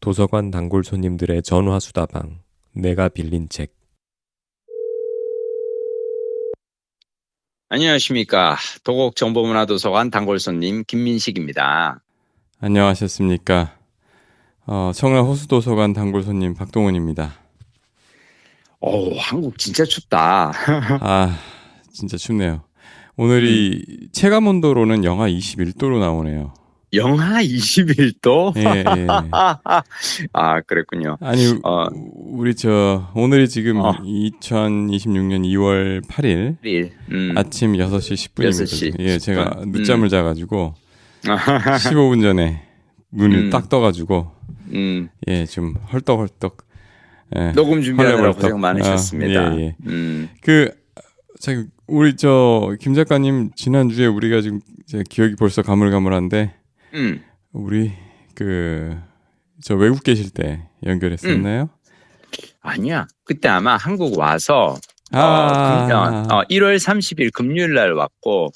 도서관 단골 손님들의 전화수다방. 내가 빌린 책. 안녕하십니까. 도곡정보문화도서관 단골 손님 김민식입니다. 안녕하셨습니까. 청라 호수도서관 단골 손님 박동훈입니다. 한국 진짜 춥다. 아, 진짜 춥네요. 오늘이 체감온도로는 영하 21도로 나오네요. 영하 21도? 예, 예. 아, 그랬군요. 아니, 오늘이 지금 2026년 2월 8일 아침 6시 10분입니다. 6시 예, 10분. 제가 늦잠을 자가지고 15분 전에 눈을 딱 떠가지고 예, 좀 헐떡헐떡. 예, 녹음 준비하느라 헐레벌떡. 고생 많으셨습니다. 예, 예. 우리 김 작가님 지난주에 우리가 지금 이제 기억이 벌써 가물가물한데 우리 저 외국 계실 때 연결했었나요? 아니야. 그때 아마 한국 와서 1월 30일 금요일 날 왔고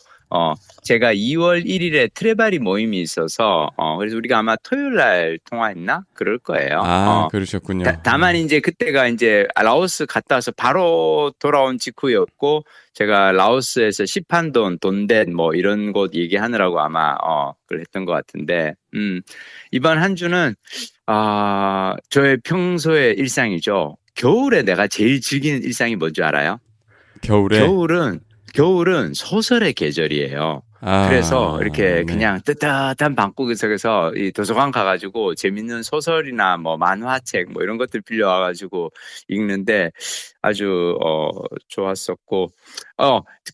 제가 2월 1일에 트레바리 모임이 있어서 그래서 우리가 아마 토요일 날 통화했나? 그럴 거예요. 그러셨군요. 다만 이제 그때가 이제 라오스 갔다 와서 바로 돌아온 직후였고 제가 라오스에서 시판돈, 돈댓 뭐 이런 곳 얘기하느라고 아마 그걸 했던 것 같은데 이번 한 주는 저의 평소의 일상이죠. 겨울에 내가 제일 즐기는 일상이 뭔지 알아요? 겨울에? 겨울은 소설의 계절이에요. 그래서 이렇게 그냥 뜨뜻한 방구석 속에서 이 도서관 가가지고 재밌는 소설이나 뭐 만화책 뭐 이런 것들 빌려와가지고 읽는데 아주 좋았었고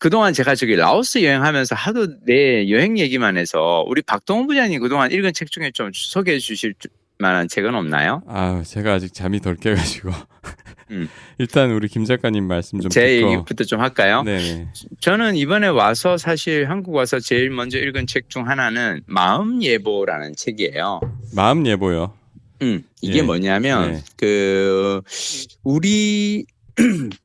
그동안 제가 저기 라오스 여행하면서 하도 내 여행 얘기만 해서 우리 박동훈 부장님 그동안 읽은 책 중에 좀 소개해 주실 만한 책은 없나요? 제가 아직 잠이 덜 깨가지고 일단 우리 김 작가님 말씀 좀 제 듣고 얘기부터 좀 할까요? 네네. 저는 이번에 와서 사실 한국 와서 제일 먼저 읽은 책 중 하나는 마음 예보라는 책이에요. 마음 예보요? 이게 뭐냐면 우리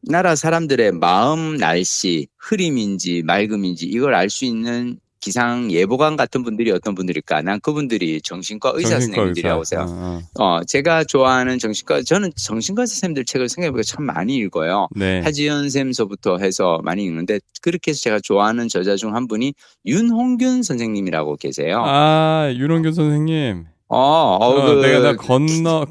나라 사람들의 마음 날씨, 흐림인지 맑음인지 이걸 알 수 있는 기상 예보관 같은 분들이 어떤 분들일까? 난 그분들이 정신과 의사 선생님들이라고 생각. 제가 좋아하는 저는 정신과 선생님들 책을 생각해보니까 참 많이 읽어요. 네. 하지연 쌤서부터 해서 많이 읽는데 그렇게 해서 제가 좋아하는 저자 중 한 분이 윤홍균 선생님이라고 계세요. 윤홍균 선생님. 내가 다 건너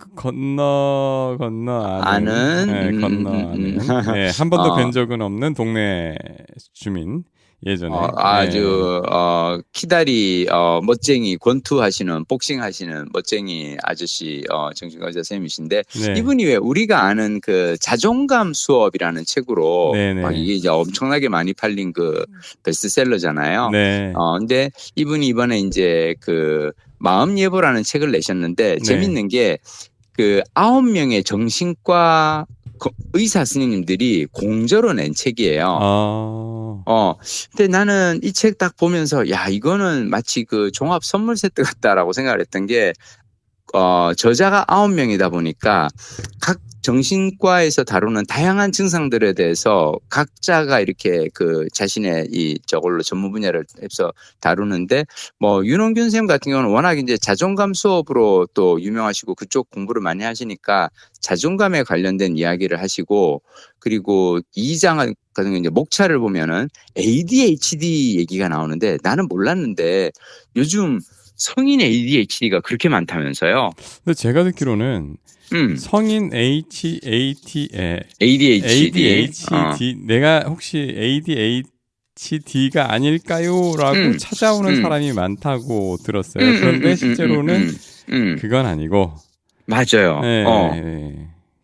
아는. 네, 건너 아는. 네, 한 번도 뵌 적은 없는 동네 주민. 예전에 아주 키다리 멋쟁이 권투하시는 복싱하시는 멋쟁이 아저씨 정신과 의사 선생님이신데 이분이 왜 우리가 아는 그 자존감 수업이라는 책으로 막 이게 이제 엄청나게 많이 팔린 그 베스트셀러잖아요. 근데 이분이 이번에 이제 그 마음 예보라는 책을 내셨는데 재밌는 게 그 9명의 정신과 의사 선생님들이 공저로 낸 책이에요. 근데 나는 이 책 딱 보면서 이거는 마치 그 종합 선물 세트 같다라고 생각을 했던 게 저자가 9명이다 보니까 각 정신과에서 다루는 다양한 증상들에 대해서 각자가 이렇게 그 자신의 저걸로 전문 분야를 해서 다루는데 뭐 윤홍균 선생님 같은 경우는 워낙 이제 자존감 수업으로 또 유명하시고 그쪽 공부를 많이 하시니까 자존감에 관련된 이야기를 하시고 그리고 2장 같은 경우 이제 목차를 보면은 ADHD 얘기가 나오는데 나는 몰랐는데 요즘 성인 ADHD가 그렇게 많다면서요? 근데 제가 듣기로는 성인 ADHD 내가 혹시 ADHD가 아닐까요?라고 찾아오는 사람이 많다고 들었어요. 그런데 실제로는 그건 아니고 맞아요.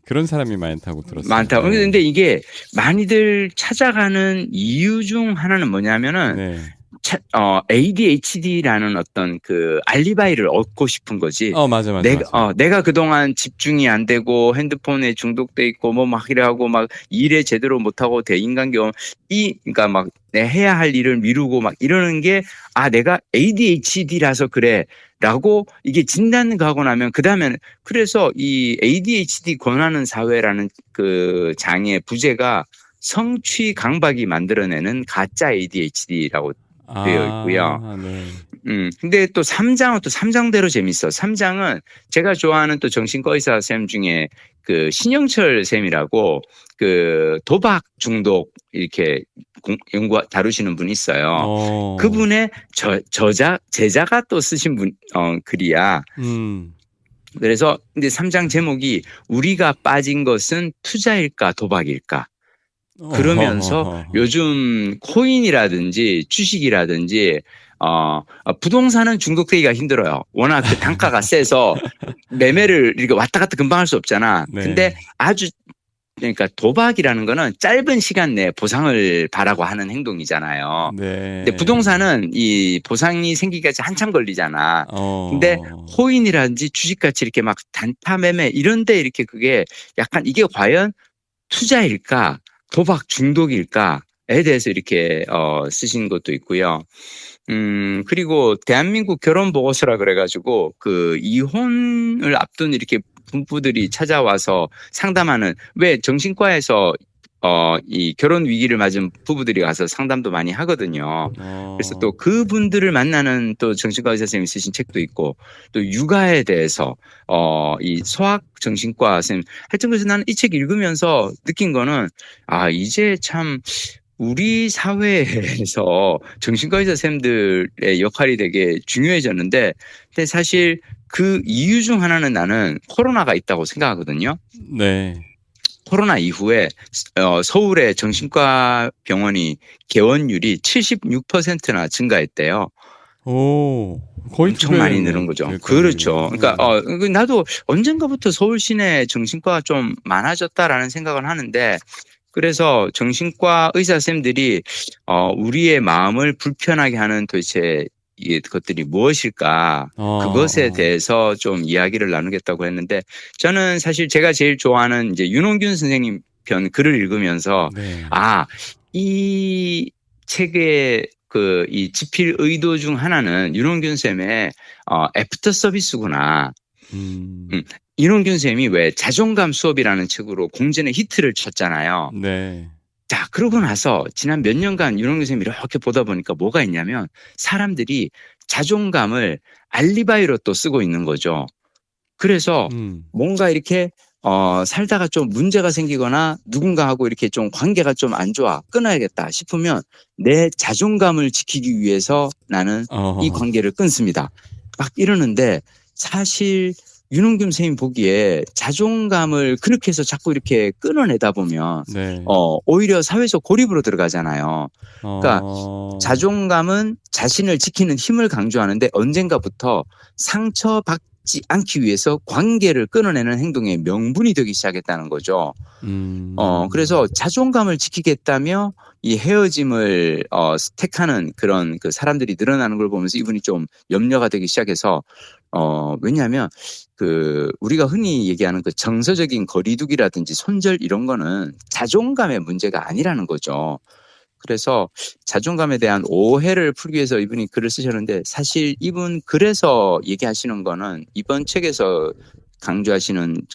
그런 사람이 많다고 들었어요. 많다고. 그런데 이게 많이들 찾아가는 이유 중 하나는 뭐냐면은 ADHD라는 어떤 그 알리바이를 얻고 싶은 거지. 맞아. 내가 그동안 집중이 안 되고 핸드폰에 중독돼 있고 뭐 막 이래하고 막 일에 제대로 못하고 대인관계 그러니까 막 내 해야 할 일을 미루고 막 이러는 게 내가 ADHD라서 그래. 라고 이게 진단 가고 나면 그다음에는 그래서 이 ADHD 권하는 사회라는 그 장애 부제가 성취 강박이 만들어내는 가짜 ADHD라고 되어 있고요. 네. 근데 또 3장은 또 3장대로 재밌어. 3장은 제가 좋아하는 또 정신과 의사 쌤 중에 그 신영철 쌤이라고 그 도박 중독 이렇게 연구 다루시는 분이 있어요. 그분의 제자가 또 쓰신 글이야. 그래서 근데 3장 제목이 우리가 빠진 것은 투자일까 도박일까? 그러면서 요즘 코인이라든지 주식이라든지 부동산은 중독되기가 힘들어요. 워낙 그 단가가 세서 매매를 이렇게 왔다 갔다 금방 할 수 없잖아. 네. 근데 그러니까 도박이라는 거는 짧은 시간 내에 보상을 바라고 하는 행동이잖아요. 네. 근데 부동산은 이 보상이 생기기까지 한참 걸리잖아. 근데 코인이라든지 주식같이 이렇게 막 단타 매매 이런데 이렇게 그게 약간 이게 과연 투자일까? 도박 중독일까에 대해서 이렇게 쓰신 것도 있고요. 그리고 대한민국 결혼 보고서라 그래가지고 그 이혼을 앞둔 이렇게 부부들이 찾아와서 상담하는 왜 정신과에서 이 결혼 위기를 맞은 부부들이 가서 상담도 많이 하거든요. 그래서 또 그분들을 만나는 또 정신과 의사 선생님이 쓰신 책도 있고 또 육아에 대해서 이 소학 정신과 선생님 하여튼 그래서 나는 이 책 읽으면서 느낀 거는 이제 참 우리 사회에서 정신과 의사 선생님들의 역할이 되게 중요해졌는데 근데 사실 그 이유 중 하나는 나는 코로나가 있다고 생각하거든요. 네. 코로나 이후에 서울의 정신과 병원이 개원율이 76%나 증가했대요. 오, 거의 엄청 많이 늘은 거죠. 그렇죠. 그러니까 나도 언젠가부터 서울 시내 정신과가 좀 많아졌다라는 생각을 하는데 그래서 정신과 의사 선생님들이 우리의 마음을 불편하게 하는 도대체 것들이 무엇일까 그것에 대해서 좀 이야기를 나누겠다고 했는데 저는 사실 제가 제일 좋아하는 이제 윤홍균 선생님 편 글을 읽으면서 네. 이 책의 이 집필 의도 중 하나는 윤홍균 쌤의 애프터 서비스구나. 윤홍균 쌤이 왜 자존감 수업이라는 책으로 공전의 히트를 쳤잖아요. 네. 자, 그러고 나서 지난 몇 년간 윤홍균 쌤이 이렇게 보다 보니까 뭐가 있냐면 사람들이 자존감을 알리바이로 또 쓰고 있는 거죠. 그래서 뭔가 이렇게 살다가 좀 문제가 생기거나 누군가하고 이렇게 좀 관계가 좀 안 좋아 끊어야겠다 싶으면 내 자존감을 지키기 위해서 나는 이 관계를 끊습니다. 막 이러는데 사실 윤홍균 선생님 보기에 자존감을 그렇게 해서 자꾸 이렇게 끊어내다 보면 네. 오히려 사회적 고립으로 들어가잖아요. 그러니까 자존감은 자신을 지키는 힘을 강조하는데 언젠가부터 상처받지 않기 위해서 관계를 끊어내는 행동의 명분이 되기 시작했다는 거죠. 그래서 자존감을 지키겠다며 이 헤어짐을 택하는 그런 그 사람들이 늘어나는 걸 보면서 이분이 좀 염려가 되기 시작해서 왜냐하면 우리가 흔히 얘기하는 그 정서적인 거리두기라든지 손절 이런 거는 자존감의 문제가 아니라는 거죠. 그래서 자존감에 대한 오해를 풀기 위해서 이분이 글을 쓰셨는데 사실 이분 글에서 얘기하시는 거는 이번 책에서 강조하시는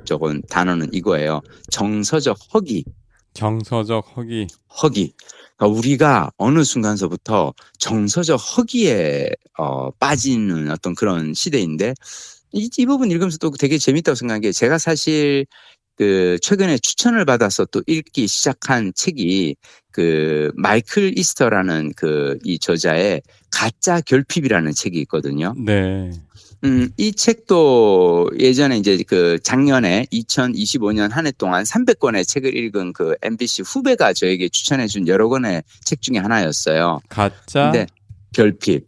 저건 단어는 이거예요. 정서적 허기. 정서적 허기. 허기. 그러니까 우리가 어느 순간서부터 정서적 허기에 빠지는 어떤 그런 시대인데 이 부분 읽으면서 또 되게 재밌다고 생각한 게 제가 사실 최근에 추천을 받아서 또 읽기 시작한 책이 마이클 이스터라는 이 저자의 가짜 결핍이라는 책이 있거든요. 네. 이 책도 예전에 이제 작년에 2025년 한 해 동안 300권의 책을 읽은 MBC 후배가 저에게 추천해준 여러 권의 책 중에 하나였어요. 가짜 근데 결핍.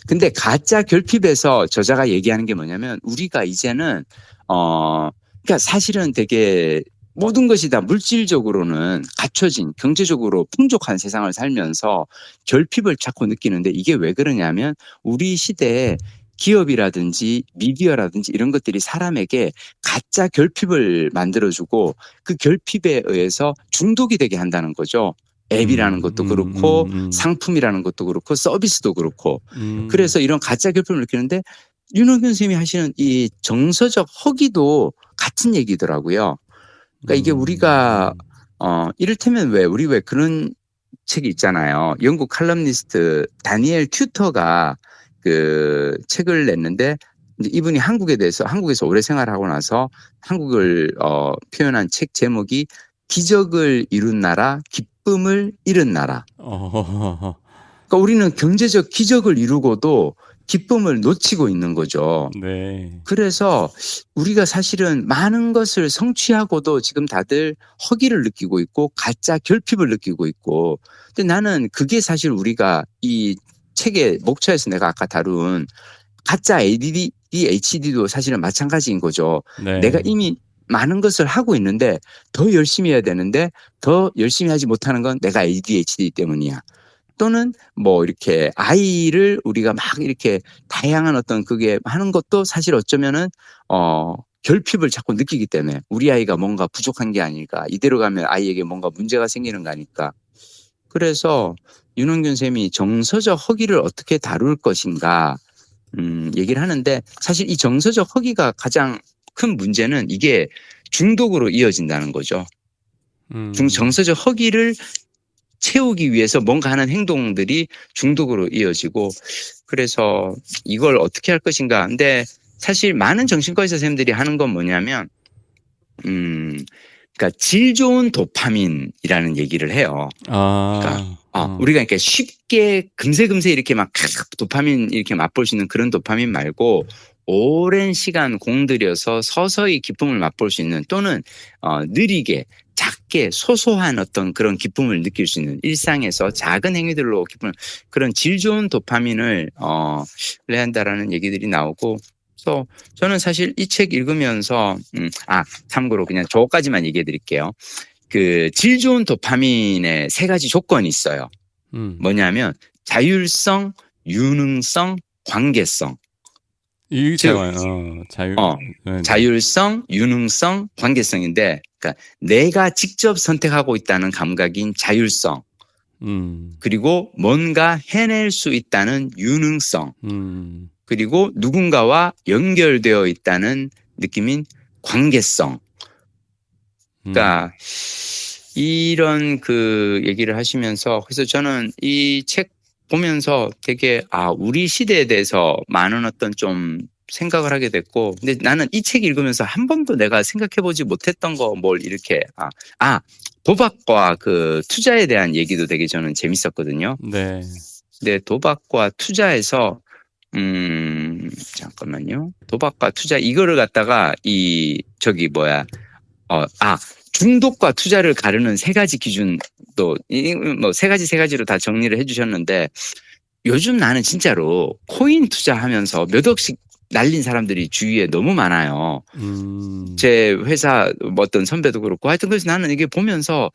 근데 가짜 결핍에서 저자가 얘기하는 게 뭐냐면 우리가 이제는 그러니까 사실은 되게 모든 것이 다 물질적으로는 갖춰진 경제적으로 풍족한 세상을 살면서 결핍을 자꾸 느끼는데 이게 왜 그러냐면 우리 시대에 기업이라든지 미디어라든지 이런 것들이 사람에게 가짜 결핍을 만들어주고 그 결핍에 의해서 중독이 되게 한다는 거죠. 앱이라는 것도 그렇고 상품이라는 것도 그렇고 서비스도 그렇고 그래서 이런 가짜 결핍을 느끼는데 윤홍균 선생님이 하시는 이 정서적 허기도 같은 얘기더라고요. 그러니까 이게 우리가 이를테면 우리 왜 그런 책이 있잖아요. 영국 칼럼니스트 다니엘 튜터가 그 책을 냈는데 이제 이분이 한국에서 오래 생활하고 나서 한국을 표현한 책 제목이 기적을 이룬 나라, 기쁨을 잃은 나라. 그러니까 우리는 경제적 기적을 이루고도 기쁨을 놓치고 있는 거죠. 네. 그래서 우리가 사실은 많은 것을 성취하고도 지금 다들 허기를 느끼고 있고 가짜 결핍을 느끼고 있고. 근데 나는 그게 사실 우리가 이 책의 목차에서 내가 아까 다룬 가짜 ADHD도 사실은 마찬가지인 거죠. 네. 내가 이미 많은 것을 하고 있는데 더 열심히 해야 되는데 더 열심히 하지 못하는 건 내가 ADHD 때문이야. 또는 뭐 이렇게 아이를 우리가 막 이렇게 다양한 어떤 그게 하는 것도 사실 어쩌면은 결핍을 자꾸 느끼기 때문에 우리 아이가 뭔가 부족한 게 아닐까. 이대로 가면 아이에게 뭔가 문제가 생기는 거 아닐까. 그래서 윤원균 쌤이 정서적 허기를 어떻게 다룰 것인가 얘기를 하는데 사실 이 정서적 허기가 가장 큰 문제는 이게 중독으로 이어진다는 거죠. 정서적 허기를 채우기 위해서 뭔가 하는 행동들이 중독으로 이어지고 그래서 이걸 어떻게 할 것인가. 근데 사실 많은 정신과 의사 선생님들이 하는 건 뭐냐면 그러니까 질 좋은 도파민이라는 얘기를 해요. 그러니까 우리가 그러니까 쉽게 금세 이렇게 막 도파민 이렇게 맛볼 수 있는 그런 도파민 말고 오랜 시간 공들여서 서서히 기쁨을 맛볼 수 있는 또는 느리게 작게 소소한 어떤 그런 기쁨을 느낄 수 있는 일상에서 작은 행위들로 기쁨을 그런 질 좋은 도파민을 해야 한다라는 얘기들이 나오고 그래서 저는 사실 이 책 읽으면서 참고로 그냥 저거까지만 얘기해 드릴게요. 그 질 좋은 도파민의 3가지 조건이 있어요. 뭐냐면 자율성, 유능성, 관계성. 자율성, 유능성, 관계성인데, 그러니까 내가 직접 선택하고 있다는 감각인 자율성, 그리고 뭔가 해낼 수 있다는 유능성, 그리고 누군가와 연결되어 있다는 느낌인 관계성. 그러니까 이런 그 얘기를 하시면서 그래서 저는 이 책 보면서 되게 우리 시대에 대해서 많은 어떤 좀 생각을 하게 됐고 근데 나는 이 책 읽으면서 한 번도 내가 생각해보지 못했던 거 뭘 이렇게 도박과 그 투자에 대한 얘기도 되게 저는 재밌었거든요. 네. 근데 도박과 투자에서 잠깐만요. 도박과 투자 이거를 갖다가 중독과 투자를 가르는 3가지 기준도 뭐 3가지로 다 정리를 해주셨는데 요즘 나는 진짜로 코인 투자하면서 몇 억씩 날린 사람들이 주위에 너무 많아요. 제 회사 어떤 선배도 그렇고 하여튼 그래서 나는 이게 보면서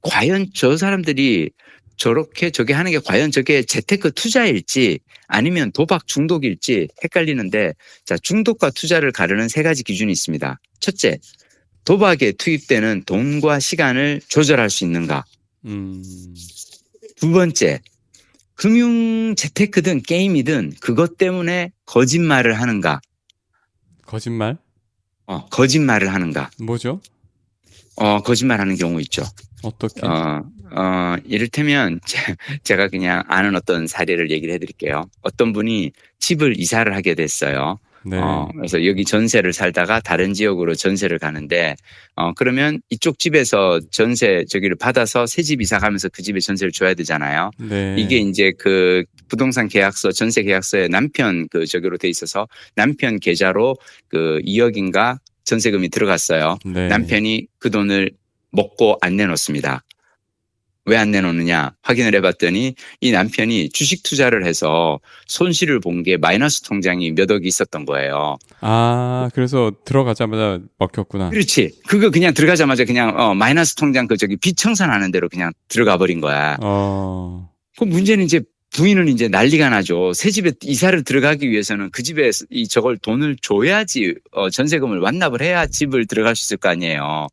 과연 저 사람들이 저게 하는 게 과연 저게 재테크 투자일지 아니면 도박 중독일지 헷갈리는데 자 중독과 투자를 가르는 3가지 기준이 있습니다. 첫째, 도박에 투입되는 돈과 시간을 조절할 수 있는가? 두 번째, 금융 재테크든 게임이든 그것 때문에 거짓말을 하는가? 거짓말? 거짓말을 하는가? 뭐죠? 거짓말하는 경우 있죠. 어떻게? 이를테면 제가 그냥 아는 어떤 사례를 얘기를 해드릴게요. 어떤 분이 집을 이사를 하게 됐어요. 네. 그래서 여기 전세를 살다가 다른 지역으로 전세를 가는데, 그러면 이쪽 집에서 저기를 받아서 새 집 이사 가면서 그 집에 전세를 줘야 되잖아요. 네. 이게 이제 그 부동산 계약서, 전세 계약서에 남편 저기로 돼 있어서 남편 계좌로 그 2억인가 전세금이 들어갔어요. 네. 남편이 그 돈을 먹고 안 내놓습니다. 왜 안 내놓느냐 확인을 해봤더니 이 남편이 주식 투자를 해서 손실을 본 게 마이너스 통장이 몇 억이 있었던 거예요. 그래서 들어가자마자 먹혔구나. 그렇지. 그거 그냥 들어가자마자 그냥 마이너스 통장 빚 청산하는 대로 그냥 들어가 버린 거야. 그 문제는 이제 부인은 이제 난리가 나죠. 새 집에 이사를 들어가기 위해서는 그 집에 저걸 돈을 줘야지 전세금을 완납을 해야 집을 들어갈 수 있을 거 아니에요.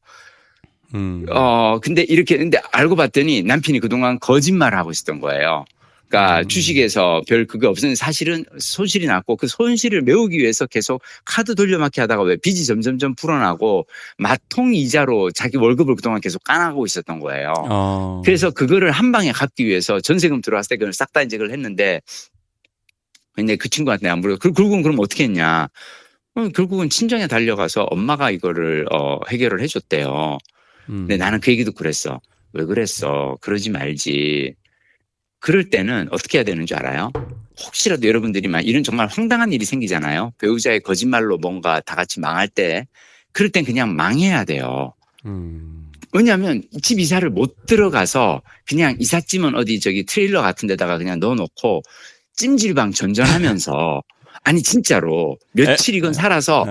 근데 알고 봤더니 남편이 그동안 거짓말을 하고 있었던 거예요. 그러니까 주식에서 별 그게 없으면 사실은 손실이 났고 그 손실을 메우기 위해서 계속 카드 돌려막기 하다가 왜 빚이 점점점 불어나고 마통 이자로 자기 월급을 그동안 계속 까나가고 있었던 거예요. 그래서 그거를 한 방에 갚기 위해서 전세금 들어왔을 때 그걸 싹 다 인젝을 했는데 근데 그 친구한테 안 물어. 결국은 그럼 어떻게 했냐? 결국은 친정에 달려가서 엄마가 이거를 해결을 해줬대요. 근데 나는 그 얘기도 그랬어. 왜 그랬어? 그러지 말지. 그럴 때는 어떻게 해야 되는 줄 알아요? 혹시라도 여러분들이 이런 정말 황당한 일이 생기잖아요. 배우자의 거짓말로 뭔가 다 같이 망할 때 그럴 땐 그냥 망해야 돼요. 왜냐하면 집 이사를 못 들어가서 그냥 이삿짐은 어디 저기 트레일러 같은 데다가 그냥 넣어놓고 찜질방 전전하면서 아니 진짜로 며칠이건 살아서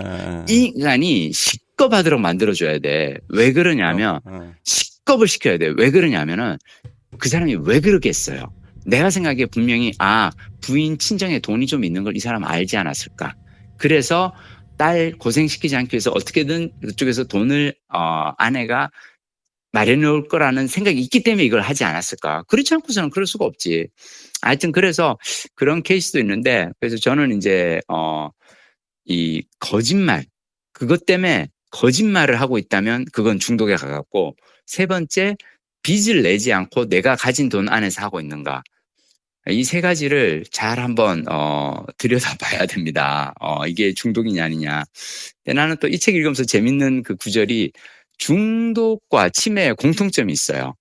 이 인간이 식겁하도록 만들어줘야 돼. 왜 그러냐면 식겁을 시켜야 돼. 왜 그러냐면은 그 사람이 왜 그러겠어요. 내가 생각에 분명히 부인 친정에 돈이 좀 있는 걸 이 사람 알지 않았을까. 그래서 딸 고생시키지 않기 위해서 어떻게든 그쪽에서 돈을 아내가 마련해 올 거라는 생각이 있기 때문에 이걸 하지 않았을까. 그렇지 않고서는 그럴 수가 없지. 하여튼 그래서 그런 케이스도 있는데 그래서 저는 이제 이 거짓말 그것 때문에 거짓말을 하고 있다면 그건 중독에 가깝고 세 번째 빚을 내지 않고 내가 가진 돈 안에서 하고 있는가. 이 세 가지를 잘 한번 들여다봐야 됩니다. 이게 중독이냐 아니냐. 근데 나는 또 이 책 읽으면서 재밌는 그 구절이 중독과 치매의 공통점이 있어요.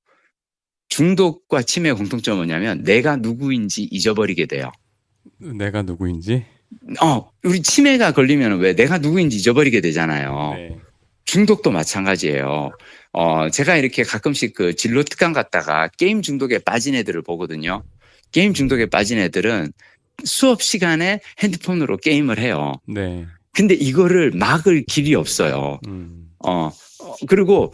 중독과 치매의 공통점은 뭐냐면 내가 누구인지 잊어버리게 돼요. 내가 누구인지? 우리 치매가 걸리면 왜 내가 누구인지 잊어버리게 되잖아요. 네. 중독도 마찬가지예요. 제가 이렇게 가끔씩 그 진로 특강 갔다가 게임 중독에 빠진 애들을 보거든요. 게임 중독에 빠진 애들은 수업 시간에 핸드폰으로 게임을 해요. 네. 근데 이거를 막을 길이 없어요. 그리고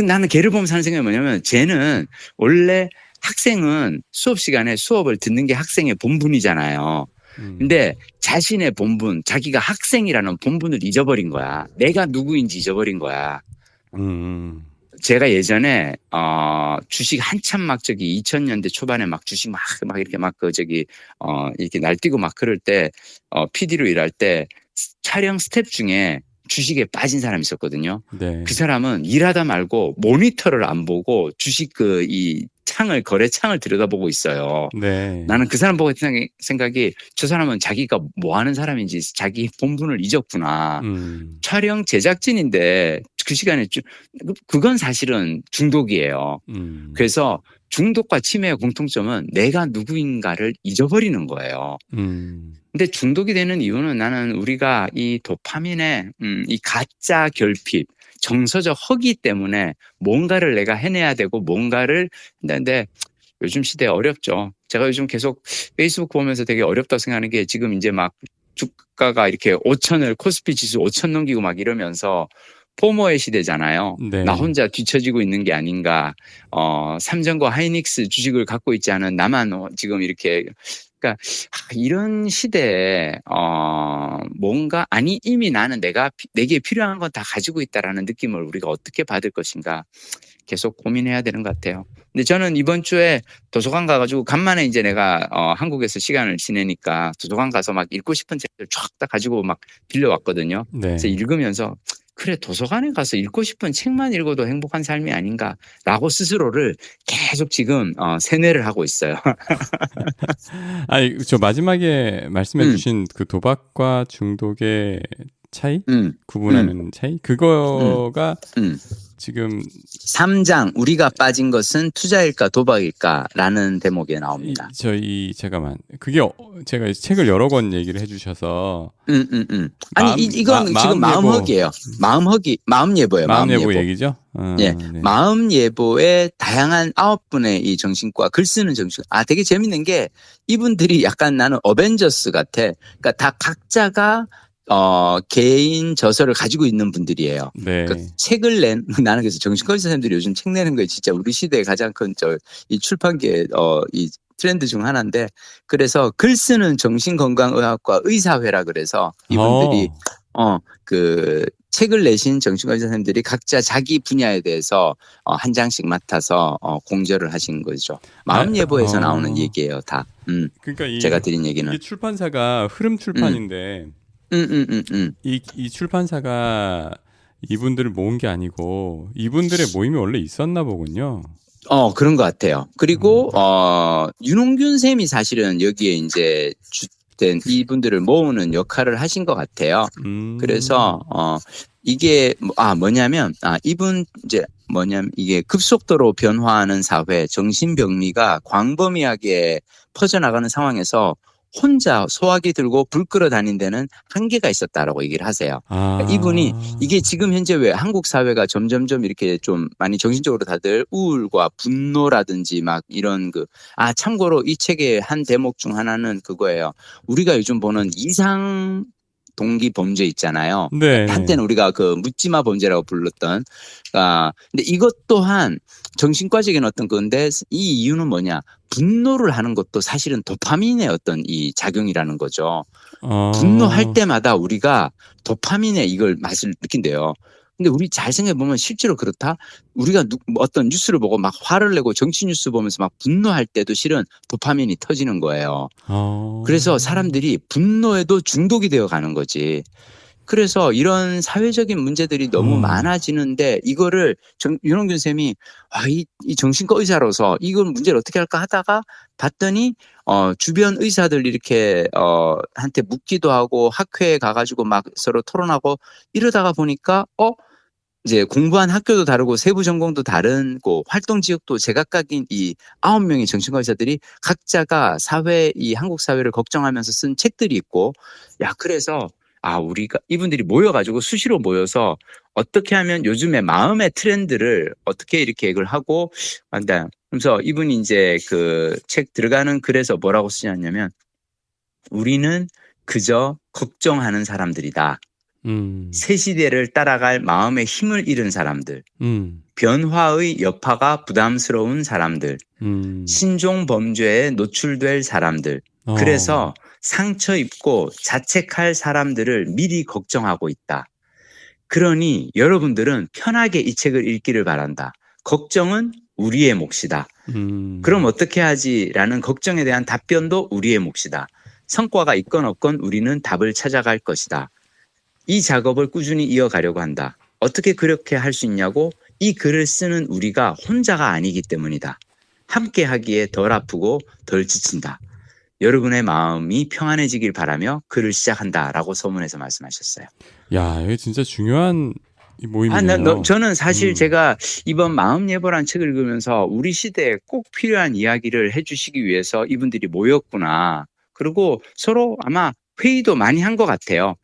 나는 걔를 보면서 하는 생각이 뭐냐면 쟤는 원래 학생은 수업 시간에 수업을 듣는 게 학생의 본분이잖아요. 근데 자신의 본분, 자기가 학생이라는 본분을 잊어버린 거야. 내가 누구인지 잊어버린 거야. 제가 예전에 주식 한참 막 저기 2000년대 초반에 막 주식 막 이렇게 막 이렇게 날뛰고 막 그럴 때 PD로 일할 때 촬영 스텝 중에 주식에 빠진 사람이 있었거든요. 네. 그 사람은 일하다 말고 모니터를 안 보고 주식 이 거래 창을 들여다보고 있어요. 네. 나는 그 사람 보고 했던 생각이 저 사람은 자기가 뭐 하는 사람인지 자기 본분을 잊었구나. 촬영 제작진인데 그 시간에 그건 사실은 중독이에요. 그래서 중독과 치매의 공통점은 내가 누구인가를 잊어버리는 거예요. 근데 중독이 되는 이유는 나는 우리가 이 도파민의 이 가짜 결핍, 정서적 허기 때문에 뭔가를 내가 해내야 되고 뭔가를 근데 요즘 시대에 어렵죠. 제가 요즘 계속 페이스북 보면서 되게 어렵다고 생각하는 게 지금 이제 막 주가가 이렇게 5천을 코스피 지수 5천 넘기고 막 이러면서 포모의 시대잖아요. 네. 나 혼자 뒤처지고 있는 게 아닌가. 삼성과 하이닉스 주식을 갖고 있지 않은 나만 지금 이렇게 그러니까 이런 시대에 뭔가 이미 나는 내게 필요한 건 다 가지고 있다라는 느낌을 우리가 어떻게 받을 것인가 계속 고민해야 되는 것 같아요. 근데 저는 이번 주에 도서관 가가지고 간만에 이제 내가 한국에서 시간을 지내니까 도서관 가서 막 읽고 싶은 책들 쫙 다 가지고 막 빌려왔거든요. 네. 그래서 읽으면서 그래 도서관에 가서 읽고 싶은 책만 읽어도 행복한 삶이 아닌가라고 스스로를 계속 지금 세뇌를 하고 있어요. 아니 저 마지막에 말씀해주신 그 도박과 중독의 차이, 구분하는 차이, 그거가 지금 3장 우리가 빠진 것은 투자일까 도박일까라는 대목에 나옵니다. 잠깐만 그게 제가 책을 여러 권 얘기를 해주셔서 아니 이건 지금 마음허기예요. 마음예보예요. 마음예보 얘기죠. 예, 네. 마음예보의 다양한 9분의 이 정신과 글 쓰는 정신. 되게 재밌는 게 이분들이 약간 나는 어벤져스 같아. 그러니까 다 각자가 개인 저서를 가지고 있는 분들이에요. 네. 그 책을 나는 그래서 정신과 의사 선생님들이 요즘 책 내는 거에 진짜 우리 시대의 가장 큰 이 출판계의 이 트렌드 중 하나인데 그래서 글 쓰는 정신건강의학과 의사회라 그래서 이분들이 책을 내신 정신과 의사 선생님들이 각자 자기 분야에 대해서 한 장씩 맡아서 공저를 하신 거죠. 마음 예보에서 나오는 얘기예요, 다. 그러니까 제가 드린 얘기는. 이 출판사가 흐름 출판인데, 이 출판사가 이분들을 모은 게 아니고 이분들의 모임이 원래 있었나 보군요. 그런 것 같아요. 그리고 윤홍균 쌤이 사실은 여기에 이제 주된 이분들을 모으는 역할을 하신 것 같아요. 그래서 이게 뭐냐면 이분 이제 뭐냐면 이게 급속도로 변화하는 사회, 정신병리가 광범위하게 퍼져나가는 상황에서 혼자 소화기 들고 불 끌어 다닌 데는 한계가 있었다라고 얘기를 하세요. 그러니까 이분이 이게 지금 현재 왜 한국 사회가 점점점 이렇게 좀 많이 정신적으로 다들 우울과 분노라든지 막 이런 참고로 이 책의 한 대목 중 하나는 그거예요. 우리가 요즘 보는 이상 동기 범죄 있잖아요. 네. 한때는 우리가 묻지마 범죄라고 불렀던. 근데 이것 또한 정신과적인 어떤 건데 이 이유는 뭐냐? 분노를 하는 것도 사실은 도파민의 어떤 이 작용이라는 거죠. 분노할 때마다 우리가 도파민의 이걸 맛을 느낀대요. 근데 우리 잘 생각해보면 실제로 그렇다? 우리가 어떤 뉴스를 보고 막 화를 내고 정치 뉴스 보면서 막 분노할 때도 실은 도파민이 터지는 거예요. 그래서 사람들이 분노에도 중독이 되어 가는 거지. 그래서 이런 사회적인 문제들이 너무 많아지는데 이거를 윤홍균 쌤이 이 정신과 의사로서 이걸 문제를 어떻게 할까 하다가 봤더니 주변 의사들 이렇게 한테 묻기도 하고 학회에 가가지고 막 서로 토론하고 이러다가 보니까 이제 공부한 학교도 다르고 세부 전공도 다르고 활동 지역도 제각각인 이 9명의 정신과 의사들이 각자가 이 한국 사회를 걱정하면서 쓴 책들이 있고 그래서 우리가 이분들이 모여가지고 수시로 모여서 어떻게 하면 요즘에 마음의 트렌드를 어떻게 이렇게 얘기를 하고 한다. 그래서 이분이 이제 그 책 들어가는 글에서 뭐라고 쓰냐면 우리는 그저 걱정하는 사람들이다. 새 시대를 따라갈 마음의 힘을 잃은 사람들, 변화의 여파가 부담스러운 사람들, 신종 범죄에 노출될 사람들. 그래서 상처 입고 자책할 사람들을 미리 걱정하고 있다. 그러니 여러분들은 편하게 이 책을 읽기를 바란다. 걱정은 우리의 몫이다. 그럼 어떻게 하지라는 걱정에 대한 답변도 우리의 몫이다. 성과가 있건 없건 우리는 답을 찾아갈 것이다. 이 작업을 꾸준히 이어가려고 한다. 어떻게 그렇게 할 수 있냐고? 이 글을 쓰는 우리가 혼자가 아니기 때문이다. 함께 하기에 덜 아프고 덜 지친다. 여러분의 마음이 평안해지길 바라며 글을 시작한다라고 서문에서 말씀하셨어요. 야, 이게 진짜 중요한 모임이네요. 저는 사실 제가 이번 마음예보라는 책을 읽으면서 우리 시대에 꼭 필요한 이야기를 해주시기 위해서 이분들이 모였구나. 그리고 서로 아마 회의도 많이 한 것 같아요.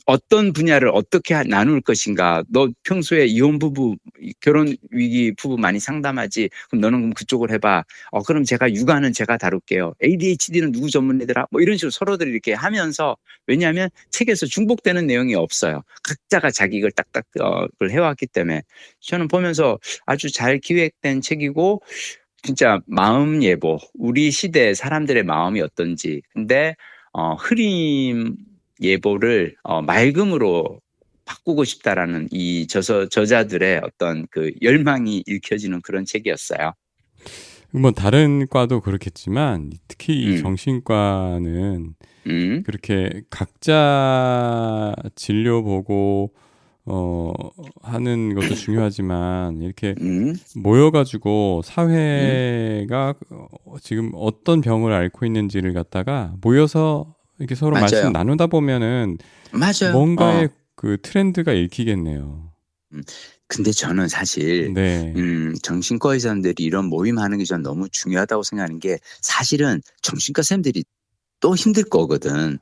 어떤 분야를 어떻게 나눌 것인가. 너 평소에 이혼 부부, 결혼 위기 부부 많이 상담하지. 그럼 너는 그럼 그쪽을 해봐. 그럼 제가 육아는 제가 다룰게요. ADHD는 누구 전문이더라? 뭐 이런 식으로 서로들 이렇게 하면서 왜냐하면 책에서 중복되는 내용이 없어요. 각자가 자기 걸 딱딱 그걸 해왔기 때문에 저는 보면서 아주 잘 기획된 책이고 진짜 마음 예보, 우리 시대 사람들의 마음이 어떤지. 근데 흐림 예보를 맑음으로 바꾸고 싶다라는 이 저자들의 어떤 그 열망이 읽혀지는 그런 책이었어요. 뭐 다른 과도 그렇겠지만 특히 이 정신과는 그렇게 각자 진료 보고 하는 것도 중요하지만 이렇게 모여가지고 사회가 지금 어떤 병을 앓고 있는지를 갖다가 모여서 이렇게 서로 맞아요. 말씀 나누다 보면은 맞아요. 뭔가의 그 트렌드가 읽히겠네요. 근데 저는 사실 정신과 의사들이 이런 모임하는 게 저는 너무 중요하다고 생각하는 게 사실은 정신과 선생님들이 또 힘들 거거든.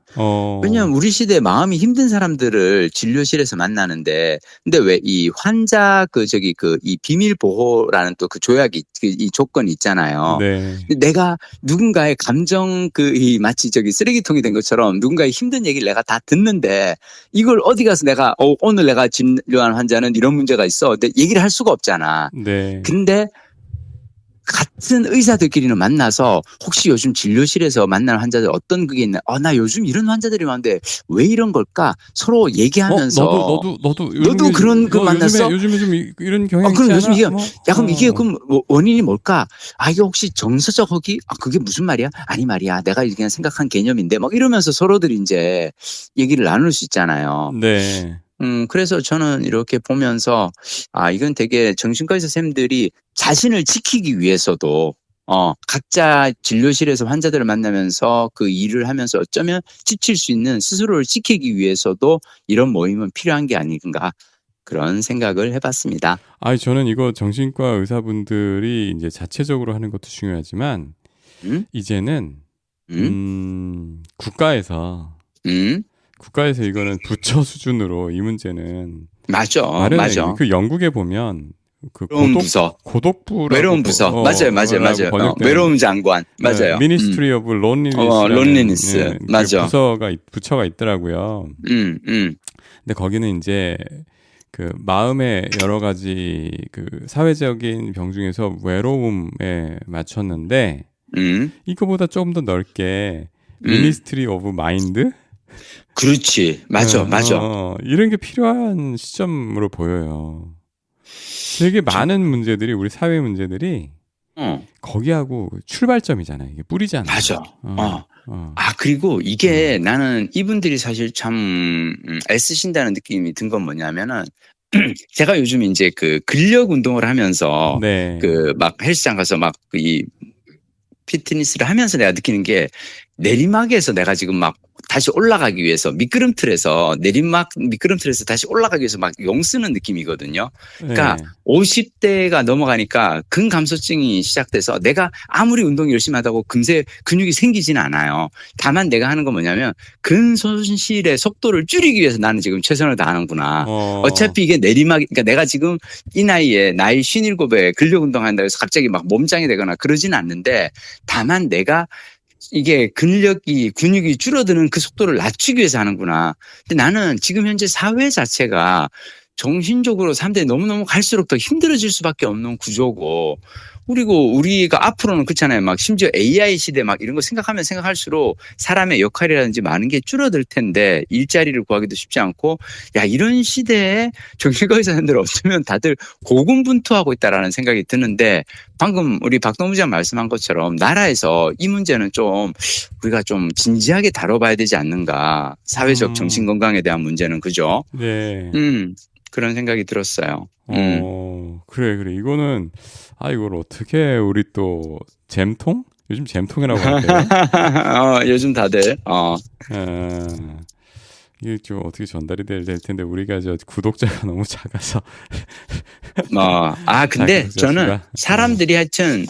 왜냐하면 우리 시대에 마음이 힘든 사람들을 진료실에서 만나는데, 근데 왜 이 환자 이 비밀 보호라는 또 그 조약이 이 조건이 있잖아요. 네. 내가 누군가의 감정 마치 쓰레기통이 된 것처럼 누군가의 힘든 얘기를 내가 다 듣는데 이걸 어디 가서 내가 오늘 내가 진료한 환자는 이런 문제가 있어. 근데 얘기를 할 수가 없잖아. 네. 근데 같은 의사들끼리는 만나서 혹시 요즘 진료실에서 만나는 환자들 어떤 그게 있나? 나 요즘 이런 환자들이 많은데 왜 이런 걸까? 서로 얘기하면서 너도 그런 거 만났어? 요즘에 좀 이런 경향이 그럼 요즘 이게 뭐, 야 그럼 이게 그럼 원인이 뭘까? 이게 혹시 정서적 허기? 그게 무슨 말이야? 아니 말이야. 내가 그냥 생각한 개념인데 막 이러면서 서로들 이제 얘기를 나눌 수 있잖아요. 네. 그래서 저는 이렇게 보면서 이건 되게 정신과 의사 선생님들이 자신을 지키기 위해서도 각자 진료실에서 환자들을 만나면서 그 일을 하면서 어쩌면 지칠 수 있는 스스로를 지키기 위해서도 이런 모임은 필요한 게 아닌가 그런 생각을 해봤습니다. 저는 이거 정신과 의사분들이 이제 자체적으로 하는 것도 중요하지만 이제는 국가에서 이거는 부처 수준으로 이 문제는 맞아. 그 영국에 보면 그 고독부라고 외로운 부서 맞아요. 외로움 장관 맞아요. Ministry of Loneliness라는 맞아. 부처가 있더라고요. 근데 거기는 이제 그 마음의 여러 가지 그 사회적인 병 중에서 외로움에 맞췄는데 이거보다 조금 더 넓게 Ministry of Mind 그렇지. 맞아. 이런 게 필요한 시점으로 보여요. 되게 많은 문제들이 우리 사회 문제들이 거기하고 출발점이잖아요. 이게 뿌리잖아요. 맞아. 그리고 이게 나는 이분들이 사실 참 애쓰신다는 느낌이 든 건 뭐냐면은 제가 요즘 이제 그 근력 운동을 하면서 그 막 헬스장 가서 막 이 피트니스를 하면서 내가 느끼는 게 내리막에서 내가 지금 막 다시 올라가기 위해서 미끄럼틀에서 다시 올라가기 위해서 막 용 쓰는 느낌이거든요. 그러니까 50대가 넘어가니까 근감소증이 시작돼서 내가 아무리 운동 열심히 하다고 금세 근육이 생기지는 않아요. 다만 내가 하는 건 뭐냐면 근손실의 속도를 줄이기 위해서 나는 지금 최선을 다하는구나. 어차피 이게 그러니까 내가 지금 이 나이에 나이 57에 근력 운동한다고 해서 갑자기 막 몸짱이 되거나 그러지는 않는데 다만 내가 이게 근육이 줄어드는 그 속도를 낮추기 위해서 하는구나. 근데 나는 지금 현재 사회 자체가 정신적으로 사람들이 너무너무 갈수록 더 힘들어질 수밖에 없는 구조고 그리고 우리가 앞으로는 그렇잖아요. 막 심지어 AI 시대 막 이런 거 생각할수록 사람의 역할이라든지 많은 게 줄어들 텐데 일자리를 구하기도 쉽지 않고 이런 시대에 정신과 의사들 어쩌면 다들 고군분투하고 있다라는 생각이 드는데 방금 우리 박동무 장 말씀한 것처럼 나라에서 이 문제는 좀 우리가 좀 진지하게 다뤄봐야 되지 않는가. 사회적 정신건강에 대한 문제는 그죠? 네. 그런 생각이 들었어요. 그래. 이거는 이걸 어떻게 우리 또 잼통? 요즘 잼통이라고 하는데요. 요즘 다들 이게 좀 어떻게 전달이 될 텐데 우리가 구독자가 너무 작아서 근데 저는 사람들이 하여튼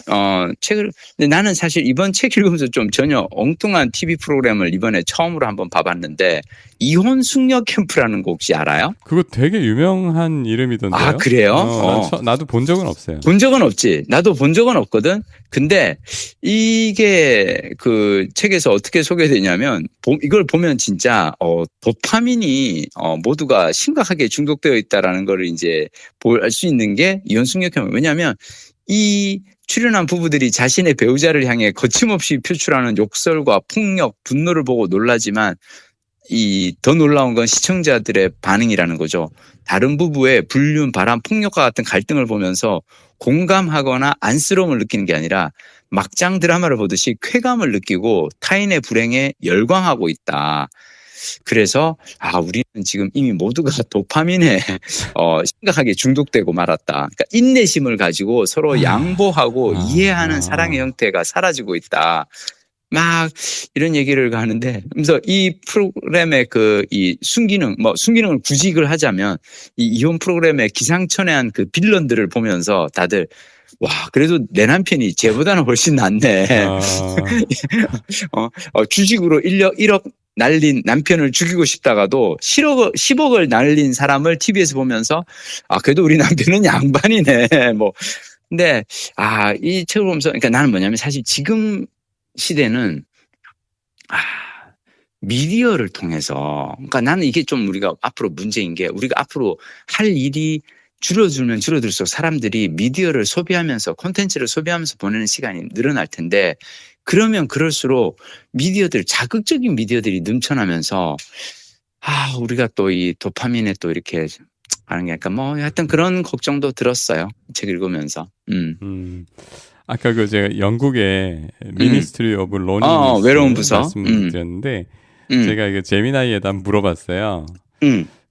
근데 나는 사실 이번 책 읽으면서 좀 전혀 엉뚱한 TV 프로그램을 이번에 처음으로 한번 봐봤는데 이혼 숙녀 캠프라는 거 혹시 알아요? 그거 되게 유명한 이름이던데요. 그래요? 나도 본 적은 없어요. 본 적은 없지. 나도 본 적은 없거든. 근데 이게 그 책에서 어떻게 소개되냐면 이걸 보면 진짜 도파민이 모두가 심각하게 중독되어 있다라는 걸 이제 볼 수 있는 게 이혼 숙녀 캠프. 왜냐하면 이 출연한 부부들이 자신의 배우자를 향해 거침없이 표출하는 욕설과 폭력, 분노를 보고 놀라지만 더 놀라운 건 시청자들의 반응이라는 거죠. 다른 부부의 불륜, 바람, 폭력과 같은 갈등을 보면서 공감하거나 안쓰러움을 느끼는 게 아니라 막장 드라마를 보듯이 쾌감을 느끼고 타인의 불행에 열광하고 있다. 그래서 우리는 지금 이미 모두가 도파민에 심각하게 중독되고 말았다. 그러니까 인내심을 가지고 서로 양보하고 이해하는 사랑의 형태가 사라지고 있다. 막 이런 얘기를 하는데 그래서 이 프로그램의 이 순기능을 굳이 이걸 하자면 이 이혼 프로그램의 기상천외한 그 빌런들을 보면서 다들 그래도 내 남편이 쟤보다는 훨씬 낫네. 주식으로 1억 날린 남편을 죽이고 싶다가도 10억을 날린 사람을 TV에서 보면서 그래도 우리 남편은 양반이네. 근데 이 책을 보면서 그러니까 나는 뭐냐면 사실 지금 시대는 미디어를 통해서 그러니까 나는 이게 좀 우리가 앞으로 문제인 게 우리가 앞으로 할 일이 줄어들면 줄어들수록 사람들이 미디어를 소비하면서 콘텐츠를 소비하면서 보내는 시간이 늘어날 텐데 그러면 그럴수록 미디어들 자극적인 미디어들이 넘쳐나면서 우리가 또 이 도파민에 또 이렇게 하는 게 약간 뭐 하여튼 그런 걱정도 들었어요. 책 읽으면서. 아까 그 제가 영국의 미니스트리 오브 로닝리스 외로운 부서 말씀드렸는데 제가 이거 제미나이에다 물어봤어요.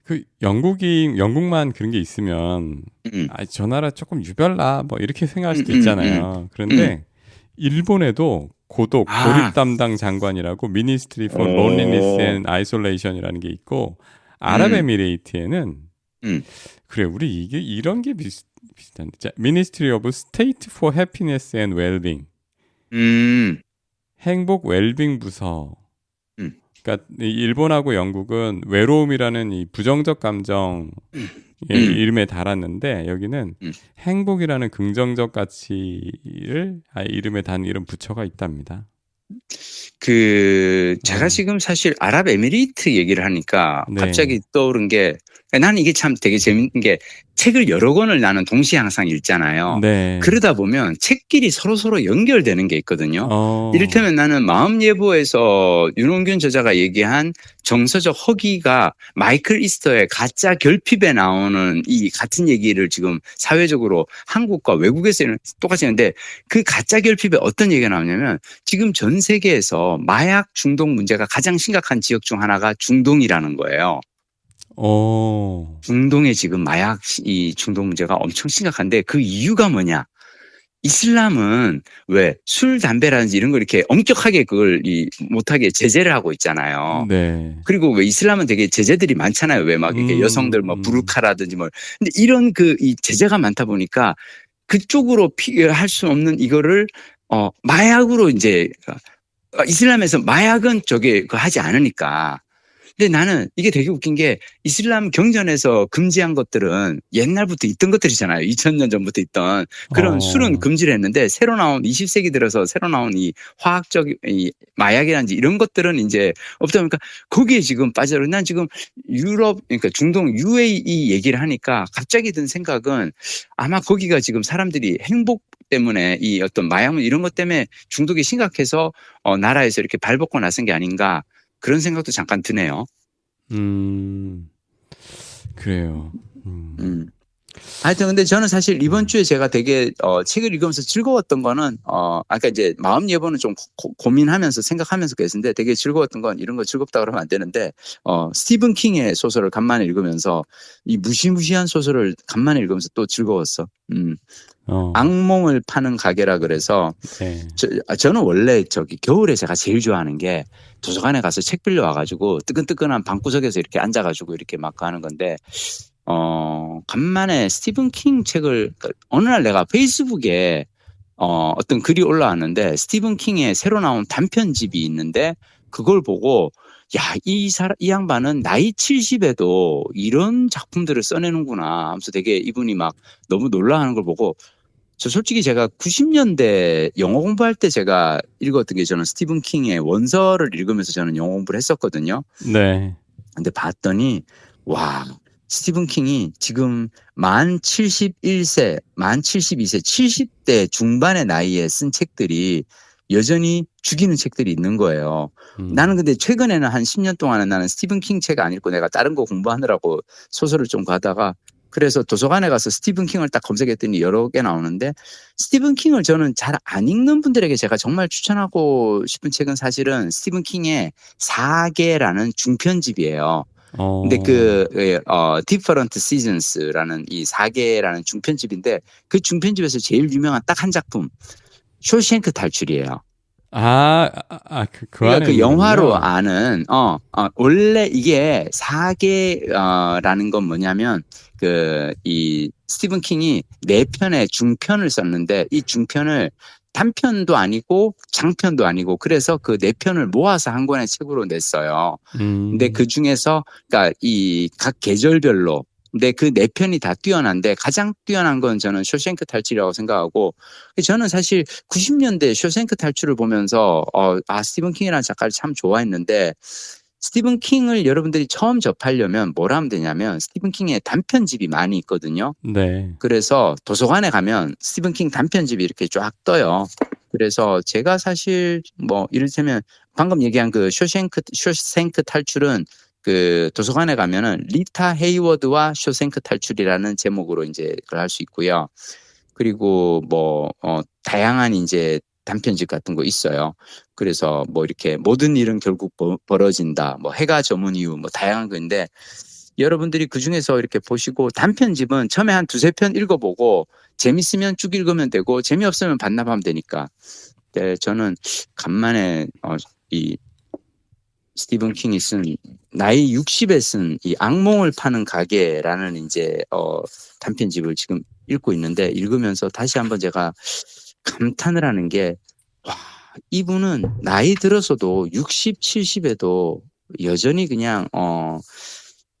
그 영국만 그런 게 있으면 저 나라 조금 유별나 뭐 이렇게 생각할 수도 있잖아요. 그런데 일본에도 고립 담당 장관이라고 미니스트리 포 론리니스 앤 아이솔레이션이라는 게 있고 아랍에미레이트에는 그래 우리 이게 이런 게 비슷한데 미니스트리 오브 스테이트 포 해피니스 앤 웰빙 행복 웰빙 부서. 그러니까 일본하고 영국은 외로움이라는 이 부정적 감정의 이름에 달았는데 여기는 행복이라는 긍정적 가치를 이름에 단 이런 부처가 있답니다. 제가 지금 사실 아랍에미리트 얘기를 하니까 갑자기 떠오른 게 나는 이게 참 되게 재밌는 게 책을 여러 권을 나는 동시에 항상 읽잖아요. 네. 그러다 보면 책끼리 서로 연결되는 게 있거든요. 이를테면 나는 마음예보에서 윤홍균 저자가 얘기한 정서적 허기가 마이클 이스터의 가짜 결핍에 나오는 이 같은 얘기를 지금 사회적으로 한국과 외국에서는 똑같이 하는데 그 가짜 결핍에 어떤 얘기가 나오냐면 지금 전 세계에서 마약 중독 문제가 가장 심각한 지역 중 하나가 중동이라는 거예요. 중동에 지금 마약 이 중독 문제가 엄청 심각한데 그 이유가 뭐냐? 이슬람은 왜 술, 담배라든지 이런 걸 이렇게 엄격하게 그걸 못하게 제재를 하고 있잖아요. 네. 그리고 왜 이슬람은 되게 제재들이 많잖아요. 왜 막 이렇게 여성들 뭐 부르카라든지 뭐. 근데 이런 이 제재가 많다 보니까 그쪽으로 할 수 없는 이거를 마약으로 이제 이슬람에서 마약은 하지 않으니까. 근데 나는 이게 되게 웃긴 게 이슬람 경전에서 금지한 것들은 옛날부터 있던 것들이잖아요. 2000년 전부터 있던 그런 술은 금지를 했는데 새로 나온 20세기 들어서 새로 나온 이 화학적 이 마약이라든지 이런 것들은 이제 없다 보니까 거기에 지금 빠져요. 난 지금 유럽 그러니까 중동 UAE 얘기를 하니까 갑자기 든 생각은 아마 거기가 지금 사람들이 행복 때문에 이 어떤 마약물 이런 것 때문에 중독이 심각해서 나라에서 이렇게 발벗고 나선 게 아닌가. 그런 생각도 잠깐 드네요. 그래요. 하여튼 근데 저는 사실 이번 주에 제가 되게 책을 읽으면서 즐거웠던 거는 아까 이제 마음 예보는 좀 고민하면서 생각하면서 그랬는데 되게 즐거웠던 건 이런 거 즐겁다 그러면 안 되는데 스티븐 킹의 소설을 간만에 읽으면서 이 무시무시한 소설을 간만에 읽으면서 또 즐거웠어. 악몽을 파는 가게라 그래서 네. 저는 원래 겨울에 제가 제일 좋아하는 게 도서관에 가서 책 빌려 와가지고 뜨끈뜨끈한 방구석에서 이렇게 앉아가지고 이렇게 막 하는 건데 간만에 스티븐 킹 책을 어느 날 내가 페이스북에 어떤 글이 올라왔는데 스티븐 킹의 새로 나온 단편집이 있는데 그걸 보고 야, 이 양반은 나이 70에도 이런 작품들을 써내는구나 하면서 되게 이분이 막 너무 놀라하는 걸 보고 솔직히 제가 90년대 영어 공부할 때 제가 읽었던 게 저는 스티븐 킹의 원서를 읽으면서 저는 영어 공부를 했었거든요. 네. 근데 봤더니 와, 스티븐 킹이 지금 만 72세, 70대 중반의 나이에 쓴 책들이 여전히 죽이는 책들이 있는 거예요. 나는 근데 최근에는 한 10년 동안은 나는 스티븐 킹 책 안 읽고 내가 다른 거 공부하느라고 소설을 좀 가다가 그래서 도서관에 가서 스티븐 킹을 딱 검색했더니 여러 개 나오는데 스티븐 킹을 저는 잘 안 읽는 분들에게 제가 정말 추천하고 싶은 책은 사실은 스티븐 킹의 4개라는 중편집이에요. 근데 Different Seasons라는 이 4개라는 중편집인데 그 중편집에서 제일 유명한 딱 한 작품 쇼생크 탈출이에요. 그러니까 그 영화로 아는 원래 이게 4개라는 건 뭐냐면 이 스티븐 킹이 4편의 중편을 썼는데 이 중편을 단편도 아니고 장편도 아니고 그래서 그 4편을 모아서 한 권의 책으로 냈어요. 근데 그 중에서 그러니까 이 각 계절별로 근데 그 4편이 다 뛰어난데 가장 뛰어난 건 저는 쇼생크 탈출이라고 생각하고 저는 사실 90년대 쇼생크 탈출을 보면서 스티븐 킹이라는 작가를 참 좋아했는데 스티븐 킹을 여러분들이 처음 접하려면 뭘 하면 되냐면 스티븐 킹의 단편집이 많이 있거든요. 네. 그래서 도서관에 가면 스티븐 킹 단편집이 이렇게 쫙 떠요. 그래서 제가 사실 뭐 이를테면 방금 얘기한 그 쇼생크 탈출은 그 도서관에 가면은 리타 헤이워드와 쇼생크 탈출이라는 제목으로 이제 그걸 할 수 있고요. 그리고 뭐 다양한 이제 단편집 같은 거 있어요. 그래서 뭐 이렇게 모든 일은 결국 벌어진다. 뭐 해가 저문 이후 뭐 다양한 건데 여러분들이 그 중에서 이렇게 보시고 단편집은 처음에 한 2-3편 읽어보고 재밌으면 쭉 읽으면 되고 재미없으면 반납하면 되니까. 네, 저는 간만에 이 스티븐 킹이 쓴 나이 60에 쓴 이 악몽을 파는 가게라는 이제 단편집을 지금 읽고 있는데 읽으면서 다시 한번 제가 감탄을 하는 게 와, 이분은 나이 들어서도 60, 70에도 여전히 그냥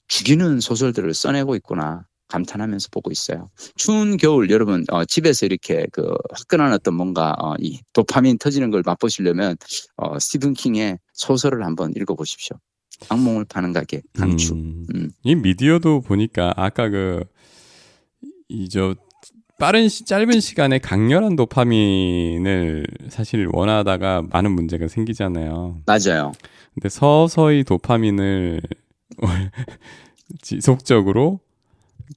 죽이는 소설들을 써내고 있구나 감탄하면서 보고 있어요. 추운 겨울 여러분 집에서 이렇게 그 화끈한 어떤 뭔가 이 도파민 터지는 걸 맛보시려면 스티븐 킹의 소설을 한번 읽어보십시오. 악몽을 파는 가게 강추. 이 미디어도 보니까 아까 짧은 시간에 강렬한 도파민을 사실 원하다가 많은 문제가 생기잖아요. 맞아요. 근데 서서히 도파민을 지속적으로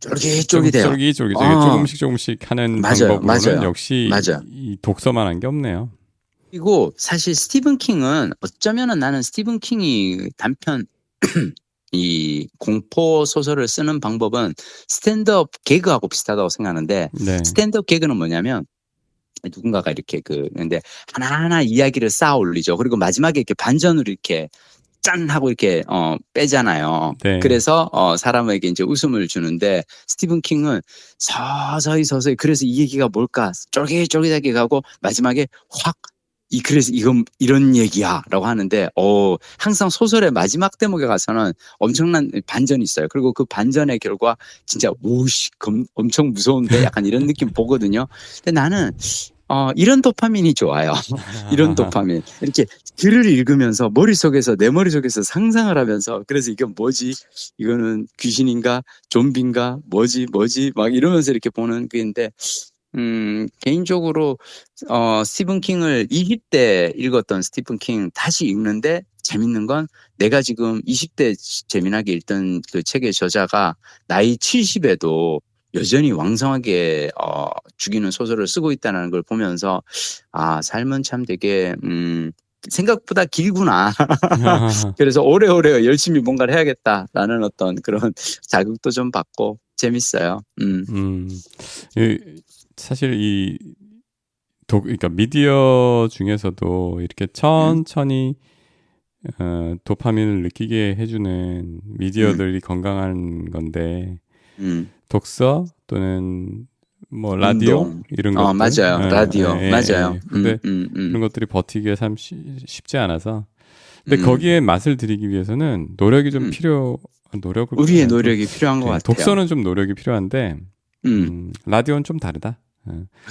쫄깃쫄깃해요. 조금씩 하는 방법으로는 역시 이 독서만 한 게 없네요. 그리고 사실 스티븐 킹은 어쩌면은 나는 스티븐 킹이 단편 이 공포 소설을 쓰는 방법은 스탠드업 개그하고 비슷하다고 생각하는데 네. 스탠드업 개그는 뭐냐면 누군가가 이렇게 근데 하나하나 이야기를 쌓아 올리죠. 그리고 마지막에 이렇게 반전으로 이렇게 짠 하고 이렇게 빼잖아요. 네. 그래서 사람에게 이제 웃음을 주는데 스티븐 킹은 서서히 그래서 이 얘기가 뭘까 쫄깃쫄깃하게 가고 마지막에 확 그래서 이런 얘기야라고 하는데 항상 소설의 마지막 대목에 가서는 엄청난 반전이 있어요. 그리고 그 반전의 결과 진짜 엄청 무서운데 약간 이런 느낌 보거든요. 근데 나는 이런 도파민이 좋아요. 이런 도파민. 이렇게 글을 읽으면서 내 머릿속에서 상상을 하면서 그래서 이건 뭐지? 이거는 귀신인가? 좀비인가? 뭐지? 막 이러면서 이렇게 보는 그인데 개인적으로 스티븐 킹을 20대 읽었던 스티븐 킹 다시 읽는데 재밌는 건 내가 지금 20대 재미나게 읽던 그 책의 저자가 나이 70에도 여전히 왕성하게 죽이는 소설을 쓰고 있다는 걸 보면서 삶은 참 되게 생각보다 길구나. 그래서 오래오래 열심히 뭔가를 해야겠다라는 어떤 그런 자극도 좀 받고 재밌어요. 사실 그러니까 미디어 중에서도 이렇게 천천히 도파민을 느끼게 해주는 미디어들이 건강한 건데 독서 또는 뭐 라디오 운동. 이런 것들 맞아요. 라디오 맞아요. 근데 그런 것들이 버티기가 참 쉽지 않아서 근데 거기에 맛을 들이기 위해서는 노력이 좀 우리의 노력이 필요한 것 같아요. 독서는 좀 노력이 필요한데 라디오는 좀 다르다.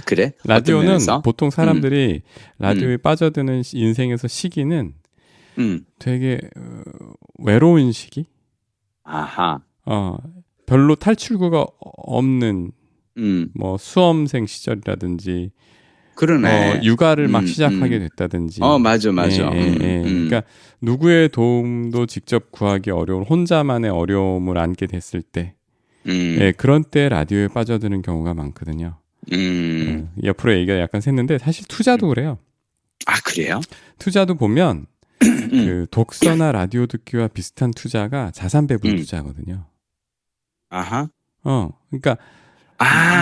그래? 라디오는 보통 사람들이 라디오에 빠져드는 인생에서 시기는 되게 외로운 시기. 아하. 별로 탈출구가 없는 뭐 수험생 시절이라든지 그러네. 육아를 막 시작하게 됐다든지. 맞아. 그러니까 누구의 도움도 직접 구하기 어려운 혼자만의 어려움을 안게 됐을 때 그런 때 라디오에 빠져드는 경우가 많거든요. 옆으로 얘기가 약간 샜는데 사실 투자도 그래요. 그래요? 투자도 보면 그 독서나 라디오 듣기와 비슷한 투자가 자산 배분 투자거든요. 아하. 그러니까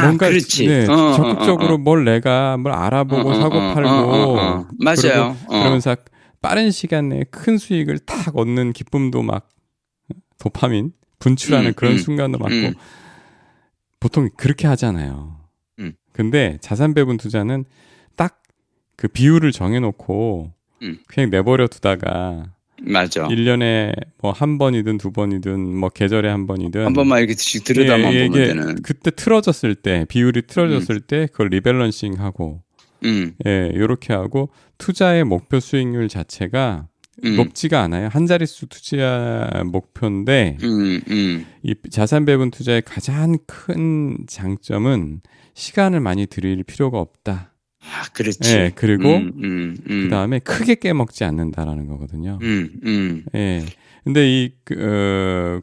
뭔가 그렇지. 적극적으로 뭘 알아보고 사고 팔고 맞아요. 그러면서 빠른 시간 내에 큰 수익을 탁 얻는 기쁨도 막 도파민 분출하는 그런 순간도 많고 보통 그렇게 하잖아요. 근데 자산 배분 투자는 딱 그 비율을 정해놓고 그냥 내버려 두다가 맞아. 1년에 뭐 한 번이든 두 번이든 뭐 계절에 한 번이든 한 번만 이렇게 들여다만 보면 되는. 그때 틀어졌을 때 비율이 틀어졌을 때 그걸 리밸런싱하고 요렇게 하고 투자의 목표 수익률 자체가 높지가 않아요. 한 자릿수 투자 목표인데 이 자산 배분 투자의 가장 큰 장점은 시간을 많이 들일 필요가 없다. 아, 그렇지. 예, 그리고 그 다음에 크게 깨먹지 않는다라는 거거든요. 예. 근데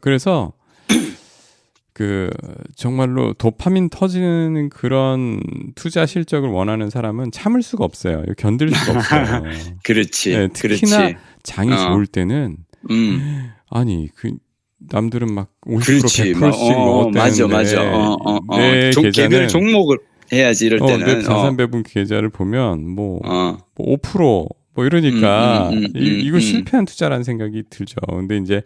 그래서 정말로 도파민 터지는 그런 투자 실적을 원하는 사람은 참을 수가 없어요. 견딜 수가 없어요. 그렇지. 예, 특히나 그렇지. 장이 좋을 때는 아니 남들은 막 50% 그렇지. 100%씩 먹었다는데 맞아. 내 개별 종목을 해야지 이럴 때는. 내 자산 배분 계좌를 보면 뭐 5% 뭐 이러니까 이거 실패한 투자라는 생각이 들죠. 근데 이제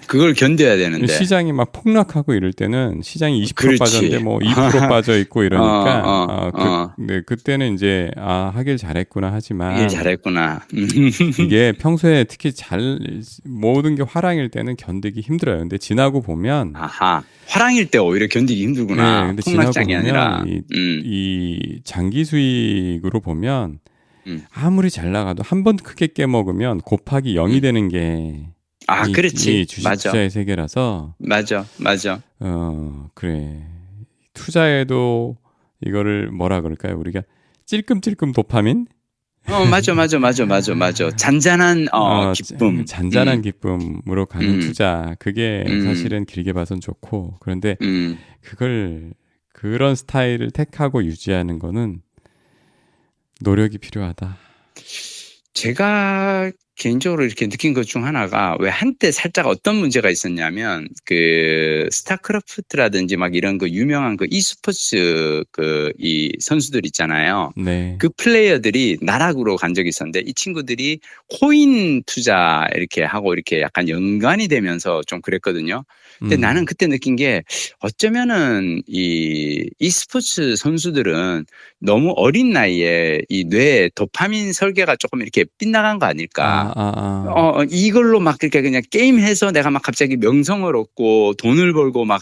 그걸 견뎌야 되는데 시장이 막 폭락하고 이럴 때는 시장이 20% 그렇지. 빠졌는데 뭐 2% 빠져 있고 이러니까 네, 그때는 이제 하길 잘했구나 하지만 하길 잘했구나. 이게 평소에 특히 모든 게 화랑일 때는 견디기 힘들어요. 근데 지나고 보면 화랑일 때 오히려 견디기 힘들구나. 네, 근데 폭락장이 아니라 이 장기 수익으로 보면 아무리 잘 나가도 한 번 크게 깨먹으면 곱하기 0이 되는 게 그렇지. 이 주식 투자의 세계라서 맞아. 그래. 투자에도 이거를 뭐라 그럴까요? 우리가 찔끔찔끔 도파민? 맞아. 잔잔한 기쁨. 잔잔한 기쁨으로 가는 투자. 그게 사실은 길게 봐선 좋고 그런데 그런 스타일을 택하고 유지하는 거는 노력이 필요하다. 제가 개인적으로 이렇게 느낀 것 중 하나가 왜 한때 살짝 어떤 문제가 있었냐면 스타크래프트라든지 막 이런 유명한 e스포츠 이 선수들 있잖아요. 네. 그 플레이어들이 나락으로 간 적이 있었는데 이 친구들이 코인 투자 이렇게 하고 이렇게 약간 연관이 되면서 좀 그랬거든요. 근데 나는 그때 느낀 게 어쩌면은 이 e스포츠 선수들은 너무 어린 나이에 이 뇌에 도파민 설계가 조금 이렇게 빗나간 거 아닐까. 이걸로 막 그렇게 그냥 게임해서 내가 막 갑자기 명성을 얻고 돈을 벌고 막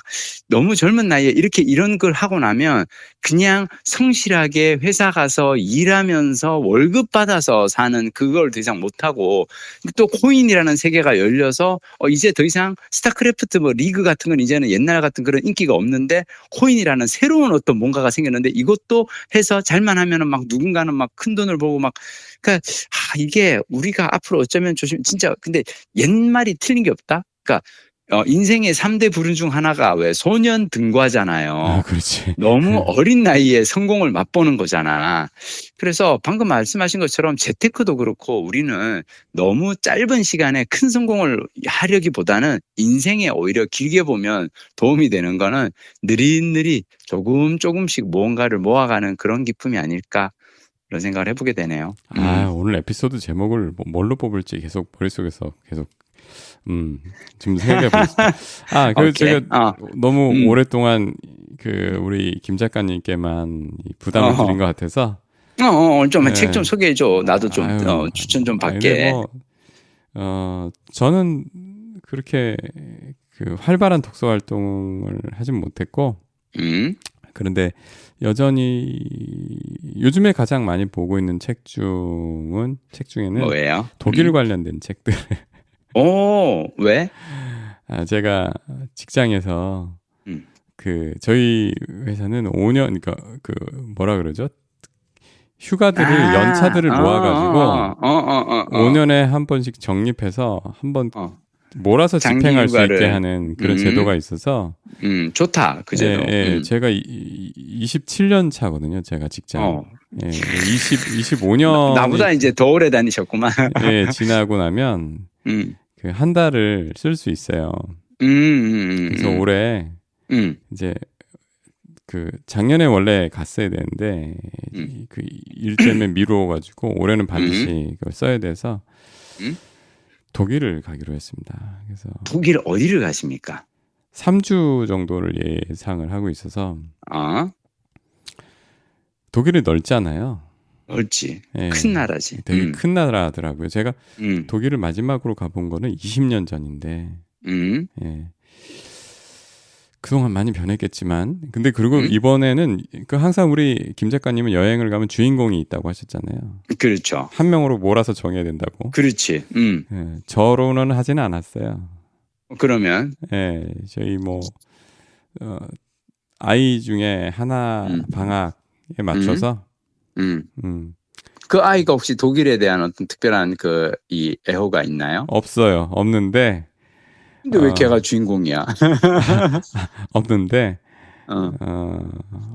너무 젊은 나이에 이런 걸 하고 나면 그냥 성실하게 회사 가서 일하면서 월급 받아서 사는 그걸 더 이상 못하고 또 코인이라는 세계가 열려서 이제 더 이상 스타크래프트 뭐 리그 같은 건 이제는 옛날 같은 그런 인기가 없는데 코인이라는 새로운 어떤 뭔가가 생겼는데 이것도 해서 잘만 하면은 막 누군가는 막 큰 돈을 벌고 막 그러니까 이게 우리가 앞으로 어쩌면 진짜 근데 옛말이 틀린 게 없다. 그러니까 인생의 3대 불운 중 하나가 왜 소년 등과잖아요. 그렇지. 너무 어린 나이에 성공을 맛보는 거잖아. 그래서 방금 말씀하신 것처럼 재테크도 그렇고 우리는 너무 짧은 시간에 큰 성공을 하려기보다는 인생에 오히려 길게 보면 도움이 되는 거는 느릿느릿 조금씩 무언가를 모아가는 그런 기쁨이 아닐까 그런 생각을 해보게 되네요. 오늘 에피소드 제목을 뭘로 뽑을지 계속 머릿속에서 계속 지금 생각해보고 있습니다. 그래서 제가 너무 오랫동안 우리 김 작가님께만 부담을 드린 것 같아서 좀 책 좀 소개해줘. 나도 좀 추천 좀 받게. 저는 그렇게 활발한 독서 활동을 하진 못했고 그런데 여전히 요즘에 가장 많이 보고 있는 책 중에는 뭐예요? 독일 관련된 책들. 왜? 제가 직장에서 저희 회사는 5년 뭐라 그러죠? 휴가들을 연차들을 모아가지고 5년에 한 번씩 적립해서 한 번 몰아서 집행할 수 있게 하는 그런 제도가 있어서 좋다 그 제도. 제가 27년 차거든요. 제가 직장. 25년 나보다 이제 더 오래 다니셨구만. 지나고 나면 한 달을 쓸 수 있어요. 그래서 올해 이제 작년에 원래 갔어야 되는데 일 때문에 미루어가지고 올해는 반드시 그걸 써야 돼서 독일을 가기로 했습니다. 그래서 독일 어디를 가십니까? 3주 정도를 예상을 하고 있어서 독일이 넓잖아요. 넓지. 큰 나라지. 되게 큰 나라더라고요. 제가 독일을 마지막으로 가본 거는 20년 전인데 그동안 많이 변했겠지만, 근데 그리고 이번에는 그 항상 우리 김 작가님은 여행을 가면 주인공이 있다고 하셨잖아요. 그렇죠. 한 명으로 몰아서 정해야 된다고. 그렇지. 예, 저로는 하지는 않았어요. 그러면 예, 저희 뭐 아이 중에 하나 방학에 맞춰서 그 아이가 혹시 독일에 대한 어떤 특별한 이 애호가 있나요? 없어요. 없는데. 근데 왜 걔가 주인공이야? 없는데.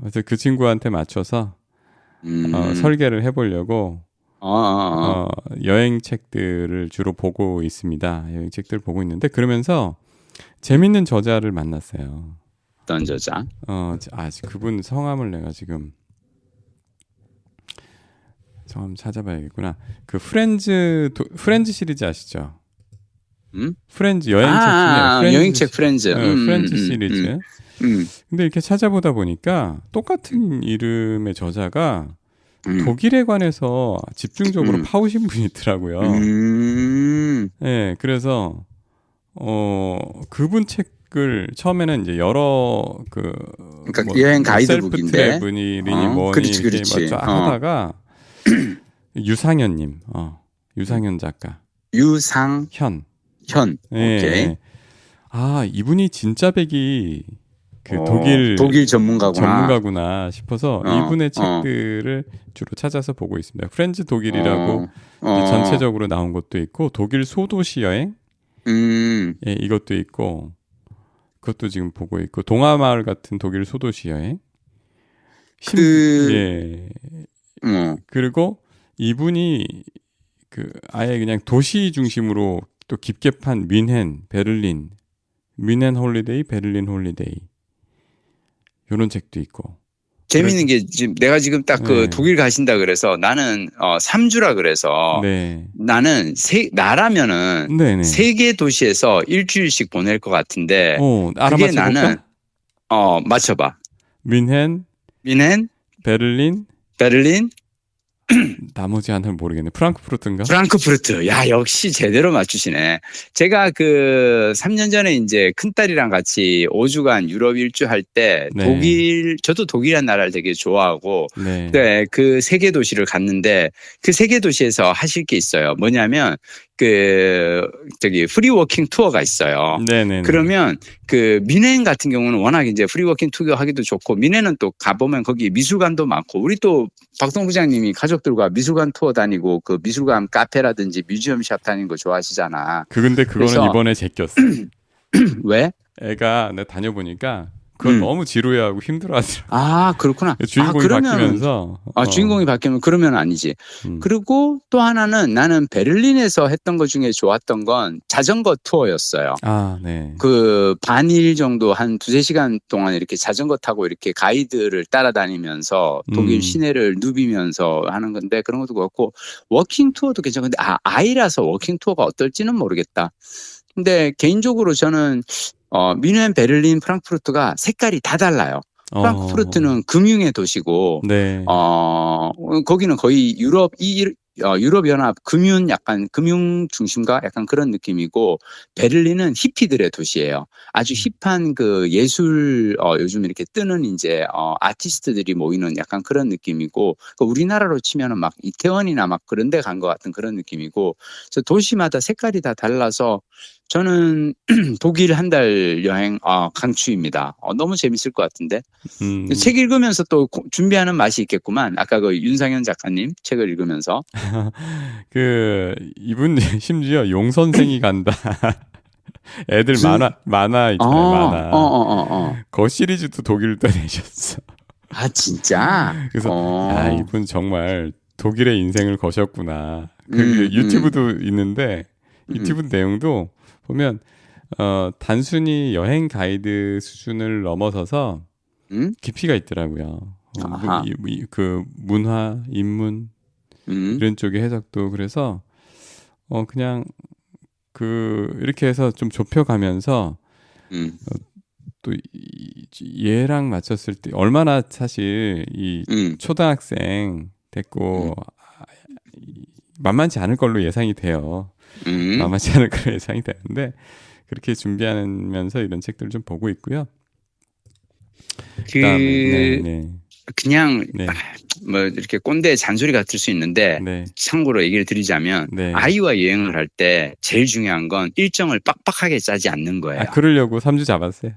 그래서 그 친구한테 맞춰서 설계를 해보려고 여행 책들을 주로 보고 있습니다. 여행 책들을 보고 있는데 그러면서 재밌는 저자를 만났어요. 어떤 저자? 그분 성함을 내가 지금 성함 찾아봐야겠구나. 그 프렌즈 시리즈 아시죠? 프렌즈 여행책 중에 여행책 프렌즈. 프렌즈 시리즈. 근데 이렇게 찾아보다 보니까 똑같은 이름의 저자가 독일에 관해서 집중적으로 파오신 분이 있더라고요. 네, 그래서 그분 책을 처음에는 이제 여러 그러니까 여행 가이드북인데 셀프 트래블이니 뭐니 이렇게 쫙 하다가 유상현님, 유상현 작가. 유상현. 네. 오케이. 이분이 진짜 백이 독일 전문가구나 싶어서 이분의 책들을 주로 찾아서 보고 있습니다. 프렌즈 독일이라고 전체적으로 나온 것도 있고 독일 소도시 여행 예, 이것도 있고 그것도 지금 보고 있고 동화마을 같은 독일 소도시 여행 그리고 이분이 아예 그냥 도시 중심으로 또 깊게 판 뮌헨 홀리데이, 베를린 홀리데이 이런 책도 있고. 재밌는 게 내가 지금 딱 독일 가신다 그래서 나는 3주라 그래서 나는 나라면은 3개 도시에서 일주일씩 보낼 것 같은데 그게 나는 맞춰봐. 뮌헨, 베를린 나머지 하나는 모르겠네. 프랑크푸르트인가? 프랑크푸르트. 야, 역시 제대로 맞추시네. 제가 3년 전에 이제 큰딸이랑 같이 5주간 유럽 일주 할 때 저도 독일이라는 나라를 되게 좋아하고 그 3개 도시를 갔는데 그 3개 도시에서 하실 게 있어요. 뭐냐면 프리워킹 투어가 있어요. 그러면 뮌헨 같은 경우는 워낙 이제 프리워킹 투어 하기도 좋고 뮌헨은 또 가보면 거기 미술관도 많고 우리 또 박동 부장님이 가족들과 미술관 투어 다니고 그 미술관 카페라든지 뮤지엄 샵 다니는 거 좋아하시잖아. 근데 그거는 이번에 제꼈어. 왜? 애가 내가 다녀보니까 그걸 너무 지루해하고 힘들어하더라고. 그렇구나. 주인공이 바뀌면서. 주인공이 바뀌면 그러면 아니지. 그리고 또 하나는 나는 베를린에서 했던 것 중에 좋았던 건 자전거 투어였어요. 반일 정도 한 2-3시간 동안 이렇게 자전거 타고 이렇게 가이드를 따라다니면서 독일 시내를 누비면서 하는 건데 그런 것도 그렇고 워킹 투어도 괜찮은데 아이라서 워킹 투어가 어떨지는 모르겠다. 근데 개인적으로 저는 뮌헨, 베를린, 프랑크푸르트가 색깔이 다 달라요. 프랑크푸르트는 금융의 도시고, 거기는 거의 유럽연합 금융 중심가 약간 그런 느낌이고, 베를린은 히피들의 도시예요. 아주 힙한 예술, 요즘 이렇게 뜨는 이제, 아티스트들이 모이는 약간 그런 느낌이고, 우리나라로 치면은 막 이태원이나 막 그런 데 간 것 같은 그런 느낌이고, 그래서 도시마다 색깔이 다 달라서, 저는 독일 한 달 여행 강추입니다. 너무 재밌을 것 같은데. 책 읽으면서 또 준비하는 맛이 있겠구만. 아까 윤상현 작가님 책을 읽으면서. 이분 심지어 용 선생이 간다. 애들 만화 있잖아요. 만화. 그 시리즈도 독일도 내셨어. 진짜? 그래서 이분 정말 독일의 인생을 거셨구나. 유튜브도 있는데 유튜브 내용도 보면 단순히 여행 가이드 수준을 넘어서서 깊이가 있더라고요. 문화, 인문 이런 쪽의 해석도 그래서 그냥 이렇게 해서 좀 좁혀가면서 또 얘랑 맞췄을 때 얼마나 사실 이 초등학생 됐고 만만치 않을 걸로 예상이 돼요. 만만치 않을 걸로 예상이 되는데 그렇게 준비하면서 이런 책들을 좀 보고 있고요. 그냥 뭐 이렇게 꼰대 잔소리 같을 수 있는데 참고로 얘기를 드리자면 아이와 여행을 할 때 제일 중요한 건 일정을 빡빡하게 짜지 않는 거예요. 그러려고 3주 잡았어요.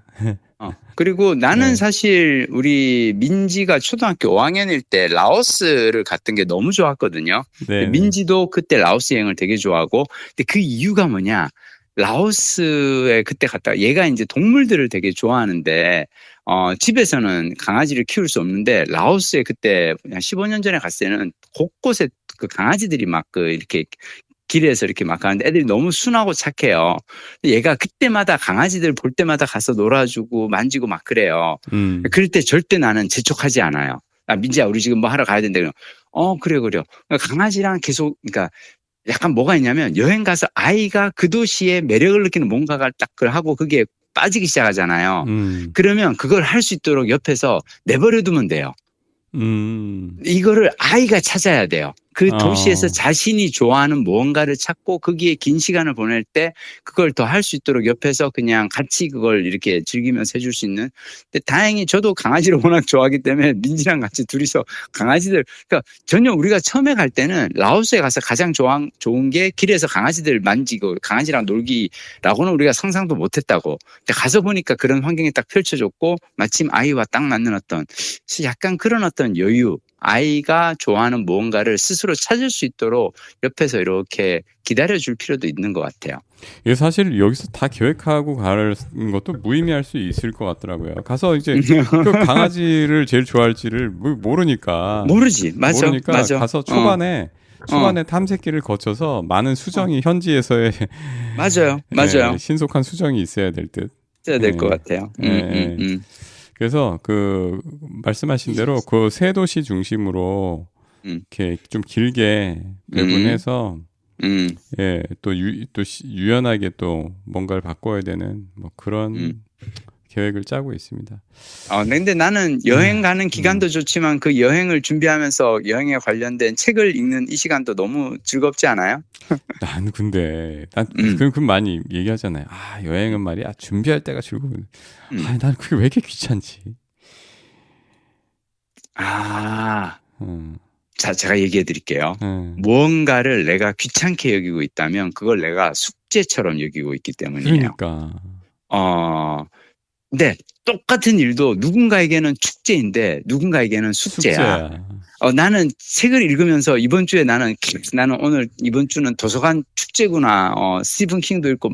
그리고 나는 사실 우리 민지가 초등학교 5학년일 때 라오스를 갔던 게 너무 좋았거든요. 민지도 그때 라오스 여행을 되게 좋아하고 근데 그 이유가 뭐냐 라오스에 그때 갔다가 얘가 이제 동물들을 되게 좋아하는데 집에서는 강아지를 키울 수 없는데 라오스에 그때 한 15년 전에 갔을 때는 곳곳에 그 강아지들이 막 그 이렇게 길에서 이렇게 막 가는데 애들이 너무 순하고 착해요. 얘가 그때마다 강아지들 볼 때마다 가서 놀아주고 만지고 막 그래요. 그럴 때 절대 나는 재촉하지 않아요. 민지야 우리 지금 뭐 하러 가야 된다. 그래. 강아지랑 계속 그러니까 약간 뭐가 있냐면 여행 가서 아이가 그 도시의 매력을 느끼는 뭔가가 딱 하고 그게 빠지기 시작하잖아요. 그러면 그걸 할 수 있도록 옆에서 내버려 두면 돼요. 이거를 아이가 찾아야 돼요. 그 도시에서 자신이 좋아하는 무언가를 찾고 거기에 긴 시간을 보낼 때 그걸 더 할 수 있도록 옆에서 그냥 같이 그걸 이렇게 즐기면서 해줄 수 있는. 근데 다행히 저도 강아지를 워낙 좋아하기 때문에 민지랑 같이 둘이서 강아지들 그러니까 전혀 우리가 처음에 갈 때는 라오스에 가서 가장 좋은 게 길에서 강아지들 만지고 강아지랑 놀기라고는 우리가 상상도 못했다고. 근데 가서 보니까 그런 환경이 딱 펼쳐졌고 마침 아이와 딱 맞는 어떤 약간 그런 어떤 여유 아이가 좋아하는 무언가를 스스로 찾을 수 있도록 옆에서 이렇게 기다려줄 필요도 있는 것 같아요. 이게 사실 여기서 다 계획하고 가는 것도 무의미할 수 있을 것 같더라고요. 가서 이제 그 강아지를 제일 좋아할지를 모르니까. 모르지. 맞아. 가서 초반에 탐색기를 거쳐서 많은 수정이 현지에서의 맞아요. 신속한 수정이 있어야 될 듯. 있어야 될 것 같아요. 그래서 그 말씀하신 대로 그 세 도시 중심으로 이렇게 좀 길게 배분해서 또 유연하게 또 뭔가를 바꿔야 되는 뭐 그런 계획을 짜고 있습니다. 근데 나는 여행 가는 기간도 좋지만 그 여행을 준비하면서 여행에 관련된 책을 읽는 이 시간도 너무 즐겁지 않아요? 난 그럼 많이 얘기하잖아요. 여행은 말이야 준비할 때가 즐거운. 난 그게 왜 이렇게 귀찮지? 자, 제가 얘기해 드릴게요. 무언가를 내가 귀찮게 여기고 있다면 그걸 내가 숙제처럼 여기고 있기 때문이에요. 그러니까. 근데 똑같은 일도 누군가에게는 축제인데 누군가에게는 숙제야. 나는 책을 읽으면서 이번 주에 나는 오늘 이번 주는 도서관 축제구나. 스티븐 킹도 읽고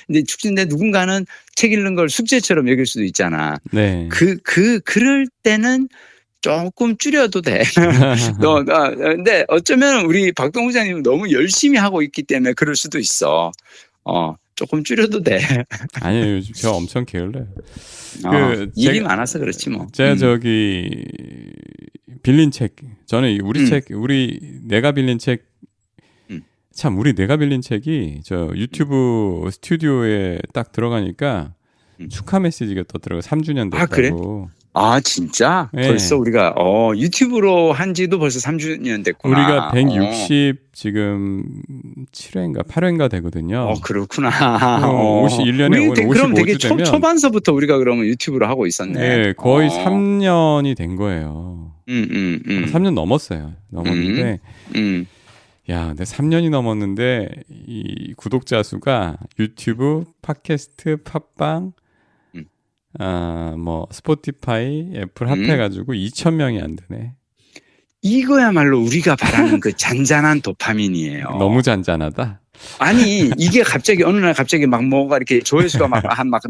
근데 축제인데 누군가는 책 읽는 걸 숙제처럼 여길 수도 있잖아. 그럴 때는 조금 줄여도 돼. 근데 어쩌면 우리 박동 부장님은 너무 열심히 하고 있기 때문에 그럴 수도 있어. 조금 줄여도 돼. 아니에요. 요즘 제가 엄청 게을러요. 일이 많아서 그렇지 뭐. 제가 빌린 책, 저는 내가 빌린 책, 우리 내가 빌린 책이 저 유튜브 스튜디오에 딱 들어가니까 축하 메시지가 떠들어가 3주년 됐다고. 그래? 진짜? 벌써 우리가 유튜브로 한 지도 벌써 3주년 됐구나. 우리가 160 지금 7회인가 8회인가 되거든요. 그렇구나. 51년에 오늘 55주 그럼 되게 되면 초반서부터 우리가 그러면 유튜브로 하고 있었네. 네, 거의 3년이 된 거예요. 3년 넘었어요. 넘었는데 근데 3년이 넘었는데 이 구독자 수가 유튜브, 팟캐스트, 팟빵 스포티파이, 애플 합해가지고 2,000명이 안 되네. 이거야말로 우리가 바라는 그 잔잔한 도파민이에요. 너무 잔잔하다. 아니 이게 갑자기 어느 날 갑자기 막 뭐가 이렇게 조회수가 막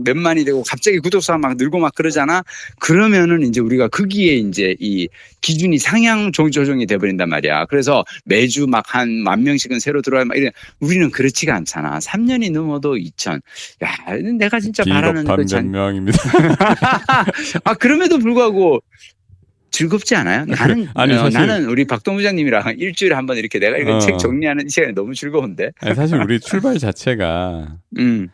몇만이 되고 갑자기 구독수가 막 늘고 막 그러잖아. 그러면은 이제 우리가 거기에 이제 이 기준이 상향 조정이 돼버린단 말이야. 그래서 매주 막 한 10,000명씩은 새로 들어와야 막 이래. 우리는 그렇지가 않잖아. 3년이 넘어도 2,000. 내가 진짜 바라는 그 몇 명입니다. 그럼에도 불구하고. 즐겁지 않아요? 나는 우리 박동 부장님이랑 일주일에 한 번 이렇게 내가 이거 책 정리하는 이 시간이 너무 즐거운데. 사실 우리 출발 자체가 우리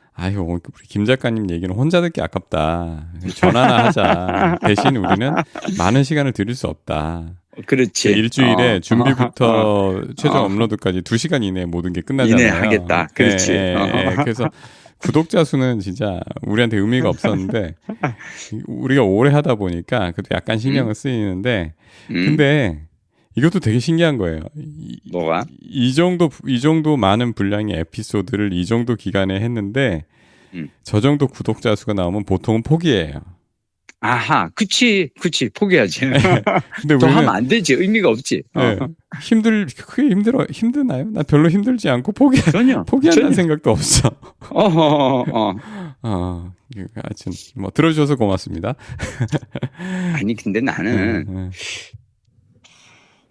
김 작가님 얘기는 혼자 듣기 아깝다. 전화나 하자. 대신 우리는 많은 시간을 드릴 수 없다. 그렇지. 일주일에 준비부터 최종 업로드까지 2시간 이내에 모든 게 끝나잖아요. 이내 하겠다. 그렇지. 그래서 구독자 수는 진짜 우리한테 의미가 없었는데 우리가 오래 하다 보니까 그래도 약간 신경을 쓰이는데 근데 이것도 되게 신기한 거예요. 뭐가? 이 정도 많은 분량의 에피소드를 이 정도 기간에 했는데 저 정도 구독자 수가 나오면 보통은 포기해요. 아하, 그치, 포기하지. 근데 더 하면 안 되지. 의미가 없지. 네. 크게 힘드나요? 나 별로 힘들지 않고 포기한다는 전혀. 생각도 없어. 하여튼, 뭐, 들어주셔서 고맙습니다. 아니, 근데 나는,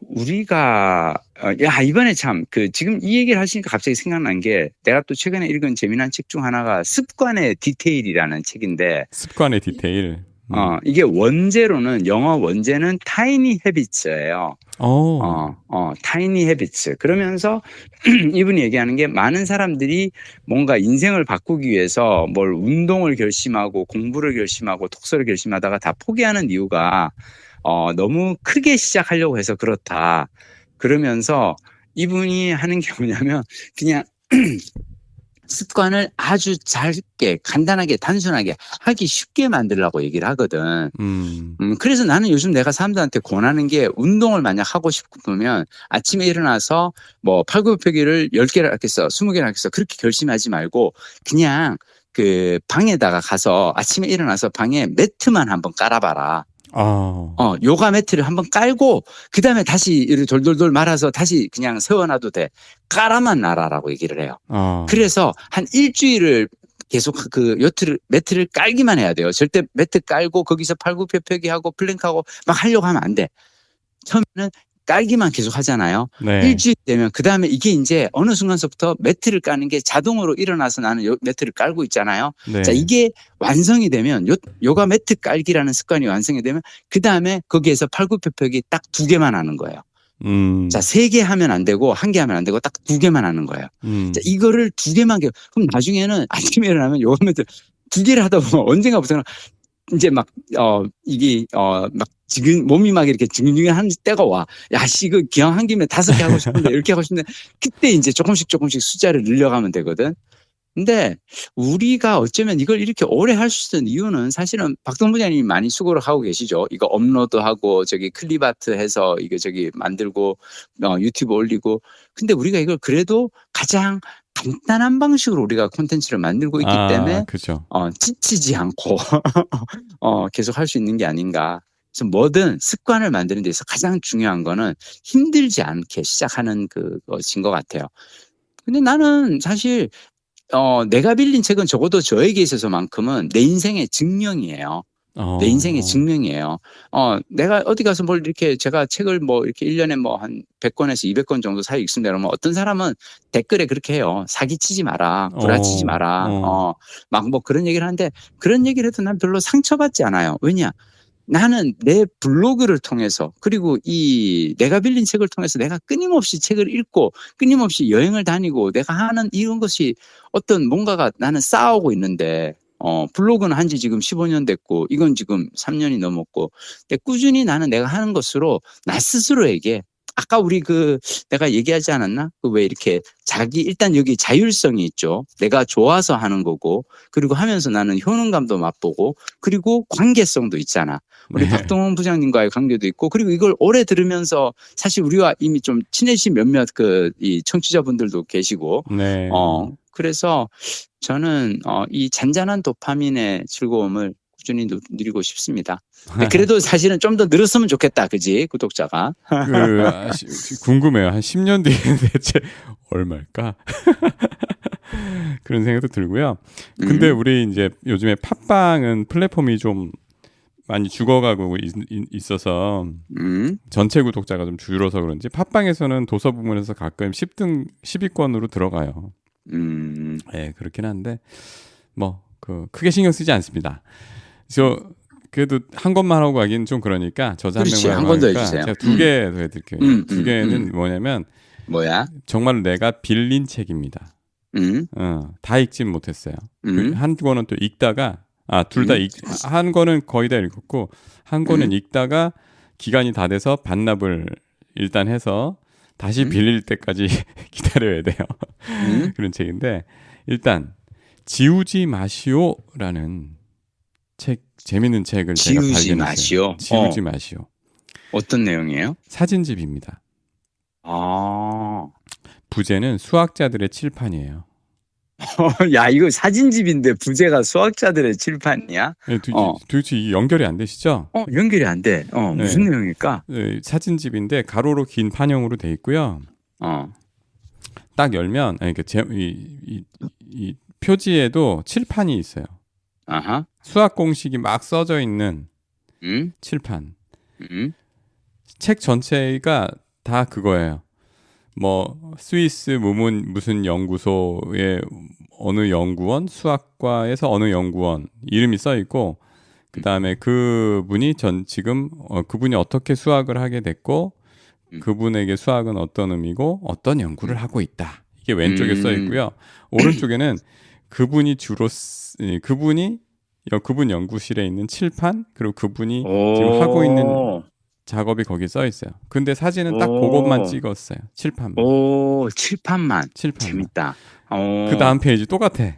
우리가, 이번에 참, 지금 이 얘기를 하시니까 갑자기 생각난 게, 내가 또 최근에 읽은 재미난 책 중 하나가 습관의 디테일이라는 책인데, 습관의 디테일. 이게 원제로는, 영어 원제는 tiny habits예요. tiny habits. 그러면서 이분이 얘기하는 게 많은 사람들이 뭔가 인생을 바꾸기 위해서 뭘 운동을 결심하고 공부를 결심하고 독서를 결심하다가 다 포기하는 이유가 너무 크게 시작하려고 해서 그렇다. 그러면서 이분이 하는 게 뭐냐면 그냥 습관을 아주 짧게 간단하게 단순하게 하기 쉽게 만들려고 얘기를 하거든. 그래서 나는 요즘 내가 사람들한테 권하는 게 운동을 만약 하고 싶으면 아침에 일어나서 뭐 팔굽혀펴기를 10개를 하겠어 20개를 하겠어 그렇게 결심하지 말고 그냥 방에다가 가서 아침에 일어나서 방에 매트만 한번 깔아봐라. 요가 매트를 한번 깔고, 그 다음에 다시 이렇게 돌돌돌 말아서 다시 그냥 세워놔도 돼. 깔아만 놔라라고 얘기를 해요. 그래서 한 일주일을 계속 매트를 깔기만 해야 돼요. 절대 매트 깔고 거기서 팔굽혀펴기 하고 플랭크하고 막 하려고 하면 안 돼. 처음에는 깔기만 계속 하잖아요. 네. 일주일 되면 그 다음에 이게 이제 어느 순간서부터 매트를 까는 게 자동으로 일어나서 나는 매트를 깔고 있잖아요. 네. 자, 이게 완성이 되면 요가 매트 깔기라는 습관이 완성이 되면 그 다음에 거기에서 팔굽혀펴기 딱 2개만 하는 거예요. 자, 3개 하면 안 되고 1개 하면 안 되고 딱 2개만 하는 거예요. 자, 이거를 2개만 그럼 나중에는 아침에 일어나면 요가 매트 2개를 하다 보면 언젠가부터는 이제 막 지금 몸이 막 이렇게 지근지근한 때가 와. 야, 기왕 한 김에 5개 하고 싶은데 이렇게 하고 싶은데 그때 이제 조금씩 숫자를 늘려가면 되거든. 근데 우리가 어쩌면 이걸 이렇게 오래 할 수 있는 이유는 사실은 박동 부장님이 많이 수고를 하고 계시죠. 이거 업로드하고 클립아트 해서 이거 만들고 유튜브 올리고. 근데 우리가 이걸 그래도 가장 간단한 방식으로 우리가 콘텐츠를 만들고 있기 때문에 그렇죠. 지치지 않고 계속 할 수 있는 게 아닌가. 그래서 뭐든 습관을 만드는 데서 가장 중요한 거는 힘들지 않게 시작하는 것인 것 같아요. 근데 나는 사실 내가 빌린 책은 적어도 저에게 있어서만큼은 내 인생의 증명이에요. 내 인생의 증명이에요. 내가 어디 가서 제가 책을 이렇게 1년에 한 100권에서 200권 정도 사이 읽습니다. 그러면 어떤 사람은 댓글에 그렇게 해요. 사기치지 마라. 구라치지 마라. 그런 얘기를 하는데 그런 얘기를 해도 난 별로 상처받지 않아요. 왜냐? 나는 내 블로그를 통해서 그리고 내가 빌린 책을 통해서 내가 끊임없이 책을 읽고 끊임없이 여행을 다니고 내가 하는 이런 것이 어떤 뭔가가 나는 쌓아오고 있는데 블로그는 한지 지금 15년 됐고 이건 지금 3년이 넘었고 근데 꾸준히 나는 내가 하는 것으로 나 스스로에게 아까 우리 내가 얘기하지 않았나? 왜 이렇게 일단 여기 자율성이 있죠. 내가 좋아서 하는 거고, 그리고 하면서 나는 효능감도 맛보고, 그리고 관계성도 있잖아. 우리 박동원 부장님과의 관계도 있고, 그리고 이걸 오래 들으면서 사실 우리와 이미 좀 친해진 몇몇 이 청취자분들도 계시고, 네. 그래서 저는 이 잔잔한 도파민의 즐거움을 꾸준히 누리고 싶습니다. 그래도 사실은 좀 더 늘었으면 좋겠다. 그지? 구독자가. 궁금해요. 한 10년 뒤에 대체 얼마일까? 그런 생각도 들고요. 근데 우리 이제 요즘에 팟빵은 플랫폼이 좀 많이 죽어가고 있어서 전체 구독자가 좀 줄어서 그런지 팟빵에서는 도서 부문에서 가끔 10등 10위권으로 들어가요. 네, 그렇긴 한데 크게 신경 쓰지 않습니다. 그래도 한 권만 하고 가긴 좀 그러니까 저자 한 명만 한 권 더 해주세요. 제가 2개 더 해드릴게요. 2개는 뭐냐면 정말 내가 빌린 책입니다. 다 읽진 못했어요. 한 권은 또 읽다가 둘 다 한 권은 거의 다 읽었고 한 권은 읽다가 기간이 다 돼서 반납을 일단 해서 다시 빌릴 때까지 기다려야 돼요. 그런 책인데 일단 지우지 마시오라는 책, 재밌는 책을 제가 발견했어요. 마시오? 지우지 마시오. 어떤 내용이에요? 사진집입니다. 아. 부제는 수학자들의 칠판이에요. 야, 이거 사진집인데 부제가 수학자들의 칠판이야? 네, 도대체 이 연결이 안 되시죠? 연결이 안 돼. 무슨 내용일까? 네, 사진집인데 가로로 긴 판형으로 돼 있고요. 딱 열면 이 표지에도 칠판이 있어요. 아하. 수학 공식이 막 써져 있는 칠판. 책 전체가 다 그거예요. 뭐 스위스 무슨 연구소의 어느 연구원, 수학과에서 어느 연구원 이름이 써 있고, 그 다음에 그분이 지금 그분이 어떻게 수학을 하게 됐고, 그분에게 수학은 어떤 의미고 어떤 연구를 하고 있다. 이게 왼쪽에 써 있고요. 오른쪽에는 그분 연구실에 있는 칠판, 그리고 그분이 지금 하고 있는 작업이 거기 써 있어요. 근데 사진은 딱 그것만 찍었어요. 칠판만. 칠판만. 재밌다. 그 다음 페이지 똑같아.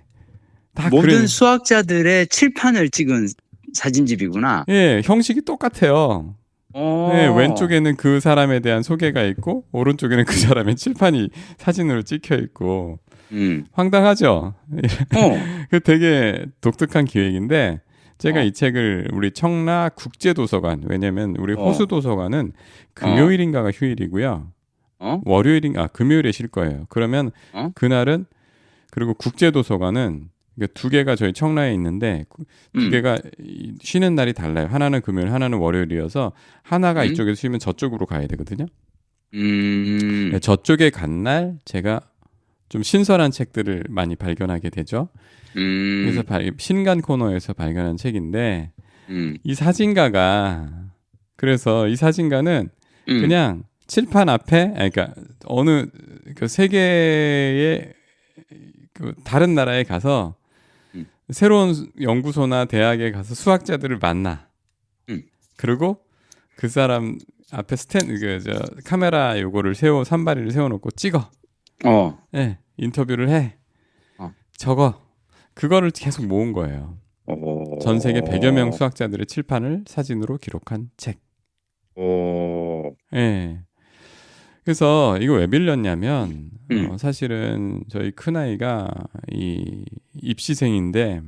모든 수학자들의 칠판을 찍은 사진집이구나. 예, 형식이 똑같아요. 네, 왼쪽에는 그 사람에 대한 소개가 있고, 오른쪽에는 그 사람의 칠판이 사진으로 찍혀 있고. 황당하죠? 그 되게 독특한 기획인데, 제가 이 책을 우리 청라 국제도서관, 왜냐면 우리 호수도서관은 금요일인가가 휴일이고요. 금요일에 쉴 거예요. 그러면 그날은, 그리고 국제도서관은 두 개가 저희 청라에 있는데 두 개가 쉬는 날이 달라요. 하나는 금요일, 하나는 월요일이어서 하나가 이쪽에서 쉬면 저쪽으로 가야 되거든요. 네, 저쪽에 간 날 제가 좀 신선한 책들을 많이 발견하게 되죠. 그래서 신간 코너에서 발견한 책인데 이 사진가는 그냥 칠판 앞에, 그러니까 어느 세계의 다른 나라에 가서 새로운 연구소나 대학에 가서 수학자들을 만나. 그리고 그 사람 앞에 카메라 요거를 산발이를 세워놓고 찍어. 네, 인터뷰를 해. 적어. 그거를 계속 모은 거예요. 전 세계 100여 명 수학자들의 칠판을 사진으로 기록한 책. 네. 그래서 이거 왜 빌렸냐면 사실은 저희 큰아이가 입시생인데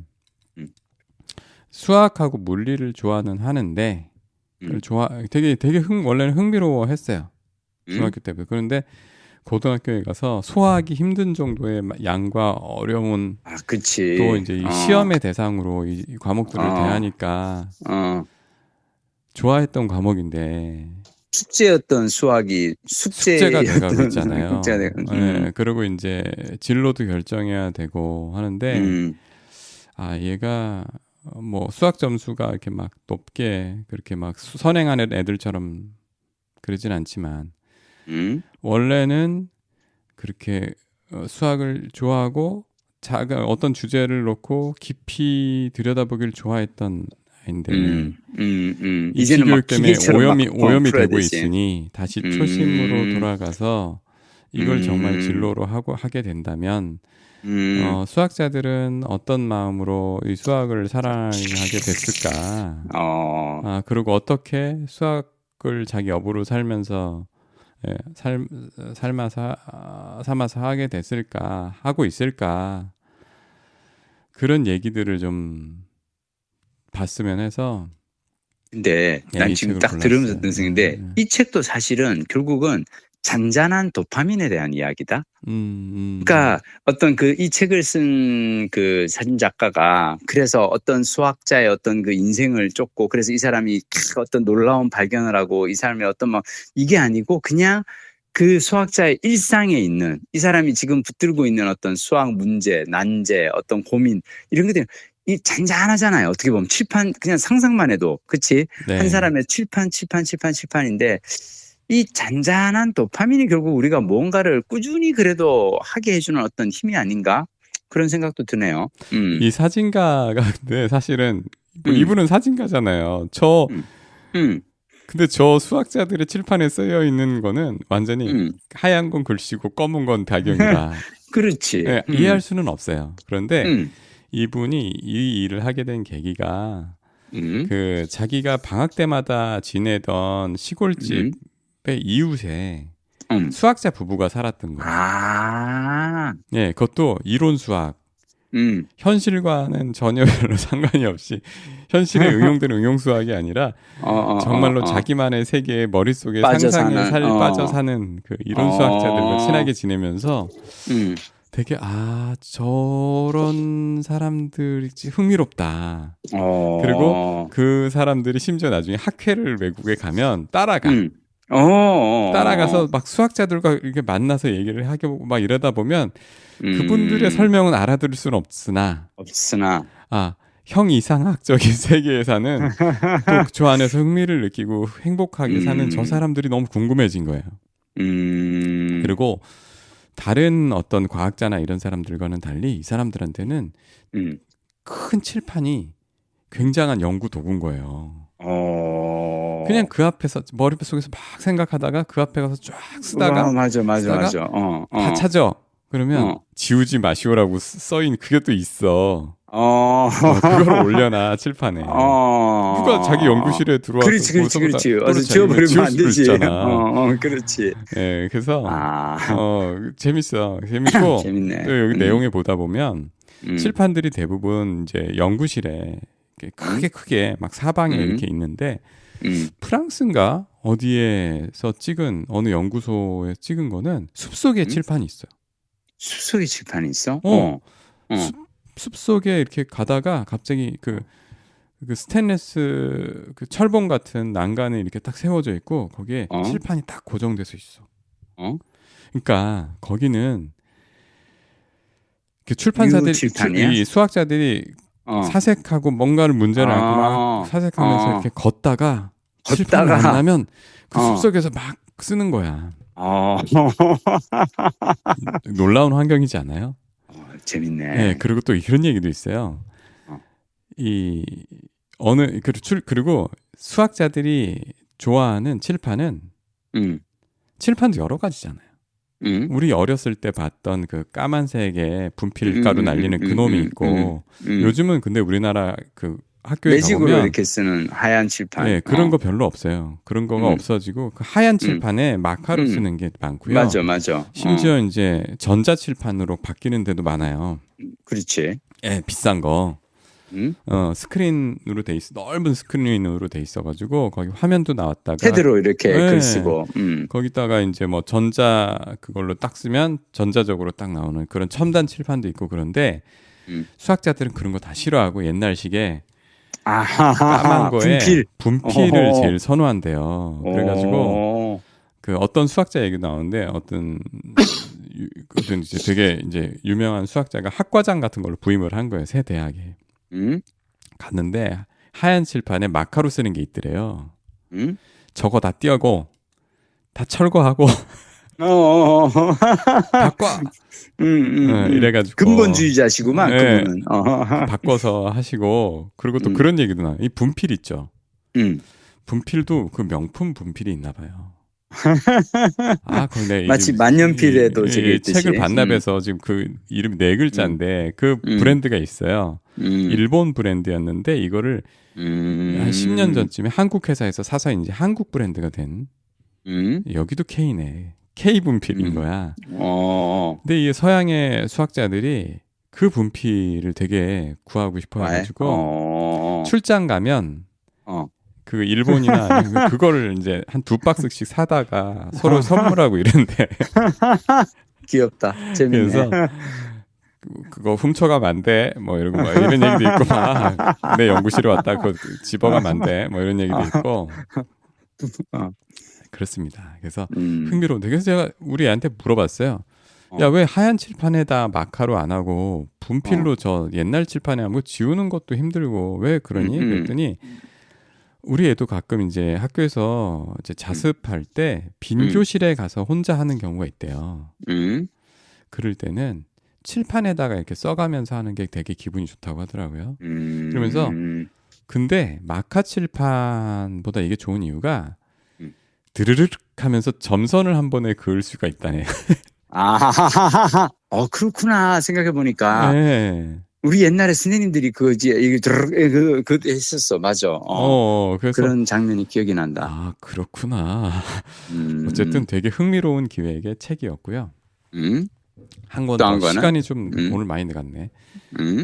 수학하고 물리를 좋아는 하는데 되게 원래는 흥미로워했어요. 중학교 때부터. 그런데 고등학교에 가서 소화하기 힘든 정도의 양과 어려운 또 이제 이 시험의 대상으로 이 과목들을 대하니까 좋아했던 과목인데 숙제였던 수학이 숙제가 돼가고 있잖아요. 네, 그리고 이제 진로도 결정해야 되고 하는데 얘가 뭐 수학 점수가 이렇게 막 높게 그렇게 막 선행하는 애들처럼 그러진 않지만 원래는 그렇게 수학을 좋아하고 어떤 주제를 놓고 깊이 들여다보기를 좋아했던 아인데 입시 교육 때문에 오염이 되고 있으니 다시 초심으로 돌아가서 이걸 정말 진로로 하게 된다면 수학자들은 어떤 마음으로 이 수학을 사랑하게 됐을까? 그리고 어떻게 수학을 자기 업으로 살면서 삼아서 하게 됐을까? 하고 있을까? 그런 얘기들을 좀 봤으면 해서. 근데 난 지금 딱 들으면서 든 생각인데 이 책도 사실은 결국은 잔잔한 도파민에 대한 이야기다. 그러니까 어떤 이 책을 쓴 그 사진 작가가 그래서 어떤 수학자의 어떤 그 인생을 쫓고 그래서 이 사람이 어떤 놀라운 발견을 하고 이 사람의 어떤 이게 아니고 그냥 그 수학자의 일상에 있는 이 사람이 지금 붙들고 있는 어떤 수학 문제, 난제, 어떤 고민 이런 것들이 이 잔잔하잖아요. 어떻게 보면 칠판 그냥 상상만 해도 그렇지. 네. 한 사람의 칠판인데 이 잔잔한 도파민이 결국 우리가 뭔가를 꾸준히 그래도 하게 해주는 어떤 힘이 아닌가 그런 생각도 드네요. 이 사진가가 근데 사실은 이분은 사진가잖아요. 근데 저 수학자들의 칠판에 쓰여 있는 거는 완전히 하얀 건 글씨고 검은 건 배경이라. 그렇지. 네, 이해할 수는 없어요. 그런데 이분이 이 일을 하게 된 계기가 그 자기가 방학 때마다 지내던 시골집의 이웃에 수학자 부부가 살았던 거예요. 아. 예, 그것도 이론 수학. 현실과는 전혀 별로 상관이 없이 현실에 응용된 응용 수학이 아니라 정말로 자기만의 세계에 머릿속에 상상에 빠져 사는 그 이론 수학자들과 친하게 지내면서 되게 저런 사람들이 흥미롭다. 그리고 그 사람들이 심지어 나중에 학회를 외국에 가면 따라가. 따라가서 막 수학자들과 이렇게 만나서 얘기를 하고 막 이러다 보면 그분들의 설명은 알아들을 수는 없으나 형 이상학적인 세계에서는 또 저 안에서 흥미를 느끼고 행복하게 사는 저 사람들이 너무 궁금해진 거예요. 그리고 다른 어떤 과학자나 이런 사람들과는 달리 이 사람들한테는 큰 칠판이 굉장한 연구 도구인 거예요. 그냥 그 앞에서 머릿속에서 막 생각하다가 그 앞에 가서 쫙 쓰다가 맞아. 다 찾아. 그러면 지우지 마시오라고 써인 그게 또 있어. 그걸 올려놔 칠판에. 누가 자기 연구실에 들어와서 그렇지. 어서 지워버리면 안 되지. 그렇지. 네, 그래서 재밌고 재밌네. 또 여기 내용에 보다 보면 칠판들이 대부분 이제 연구실에 크게 막 사방에 이렇게 있는데 프랑스인가 어디에서 찍은 어느 연구소에 찍은 거는 숲속에 칠판이 있어요. 숲속에 칠판이 있어? 숲속에 이렇게 가다가 갑자기 그 스테인리스 그 철봉 같은 난간에 이렇게 딱 세워져 있고 거기에 칠판이 딱 고정돼서 있어. 그러니까 거기는 그 출판사들이 이 수학자들이 사색하고 뭔가를 문제를 알고 막 사색하면서 이렇게 걷다가 칠판을 만나면 그 숲속에서 막 쓰는 거야. 놀라운 환경이지 않아요? 재밌네. 네, 그리고 또 이런 얘기도 있어요. 그리고 수학자들이 좋아하는 칠판은 칠판도 여러 가지잖아요. 우리 어렸을 때 봤던 그 까만색의 분필가루 날리는 그놈이 있고 요즘은 근데 우리나라 그 학교에 매직으로 가보면 이렇게 쓰는 하얀 칠판. 네, 그런 거 별로 없어요. 그런 거가 없어지고 그 하얀 칠판에 마카로 쓰는 게 많고요. 맞아. 심지어 이제 전자 칠판으로 바뀌는 데도 많아요. 그렇지. 예, 비싼 거. 스크린으로 돼 있어, 넓은 스크린으로 돼 있어가지고 거기 화면도 나왔다가 패드로 이렇게 글 쓰고 거기다가 이제 뭐 전자 그걸로 딱 쓰면 전자적으로 딱 나오는 그런 첨단 칠판도 있고 그런데 수학자들은 그런 거 다 싫어하고 옛날식에 까만 거에 분필을 제일 선호한대요. 그래가지고 그 어떤 수학자 얘기 나오는데 어떤 이제 되게 이제 유명한 수학자가 학과장 같은 걸로 부임을 한 거예요. 새 대학에. 갔는데 하얀 칠판에 마카로 쓰는 게 있더래요. 저거 다 띄우고 다 철거하고 바꿔. 이래가지고 근본주의자시구만. 네, 그분은. 바꿔서 하시고 그리고 또 그런 얘기도 나. 이 분필 있죠. 분필도 그 명품 분필이 있나 봐요. 마치 만년필에도 저기 책을 반납해서 지금 그 이름 네 글자인데 그 브랜드가 있어요. 일본 브랜드였는데 이거를 한 10년 전쯤에 한국 회사에서 사서 이제 한국 브랜드가 된 여기도 K네. K 분필인 거야. 근데 이 서양의 수학자들이 그 분필을 되게 구하고 싶어 해가지고 출장 가면 그 일본이나 아니면 그거를 이제 한 2박스씩 사다가 서로 선물하고 이런데 귀엽다. 재밌네. 그래서 그거 훔쳐가면 안 돼. 뭐 이러고 막 이런 얘기도 있고 막 내 연구실에 왔다 그거 집어가면 안 돼. 뭐 이런 얘기도 있고 그렇습니다. 그래서 흥미로운데 그래서 제가 우리 애한테 물어봤어요. 야, 왜 하얀 칠판에다 마카로 안 하고 분필로 저 옛날 칠판에 하고 지우는 것도 힘들고 왜 그러니? 그랬더니 우리 애도 가끔 이제 학교에서 이제 자습할 때 빈 교실에 가서 혼자 하는 경우가 있대요. 그럴 때는 칠판에다가 이렇게 써가면서 하는 게 되게 기분이 좋다고 하더라고요. 그러면서 근데 마카 칠판보다 이게 좋은 이유가 드르륵 하면서 점선을 한 번에 그을 수가 있다네. 그렇구나. 생각해 보니까. 네. 우리 옛날에 선생님들이 그 했었어. 맞아. 그래서 그런 장면이 기억이 난다. 아, 그렇구나. 어쨌든 되게 흥미로운 기획의 책이었고요. 한 권 더, 시간이 좀 오늘 많이 나갔네.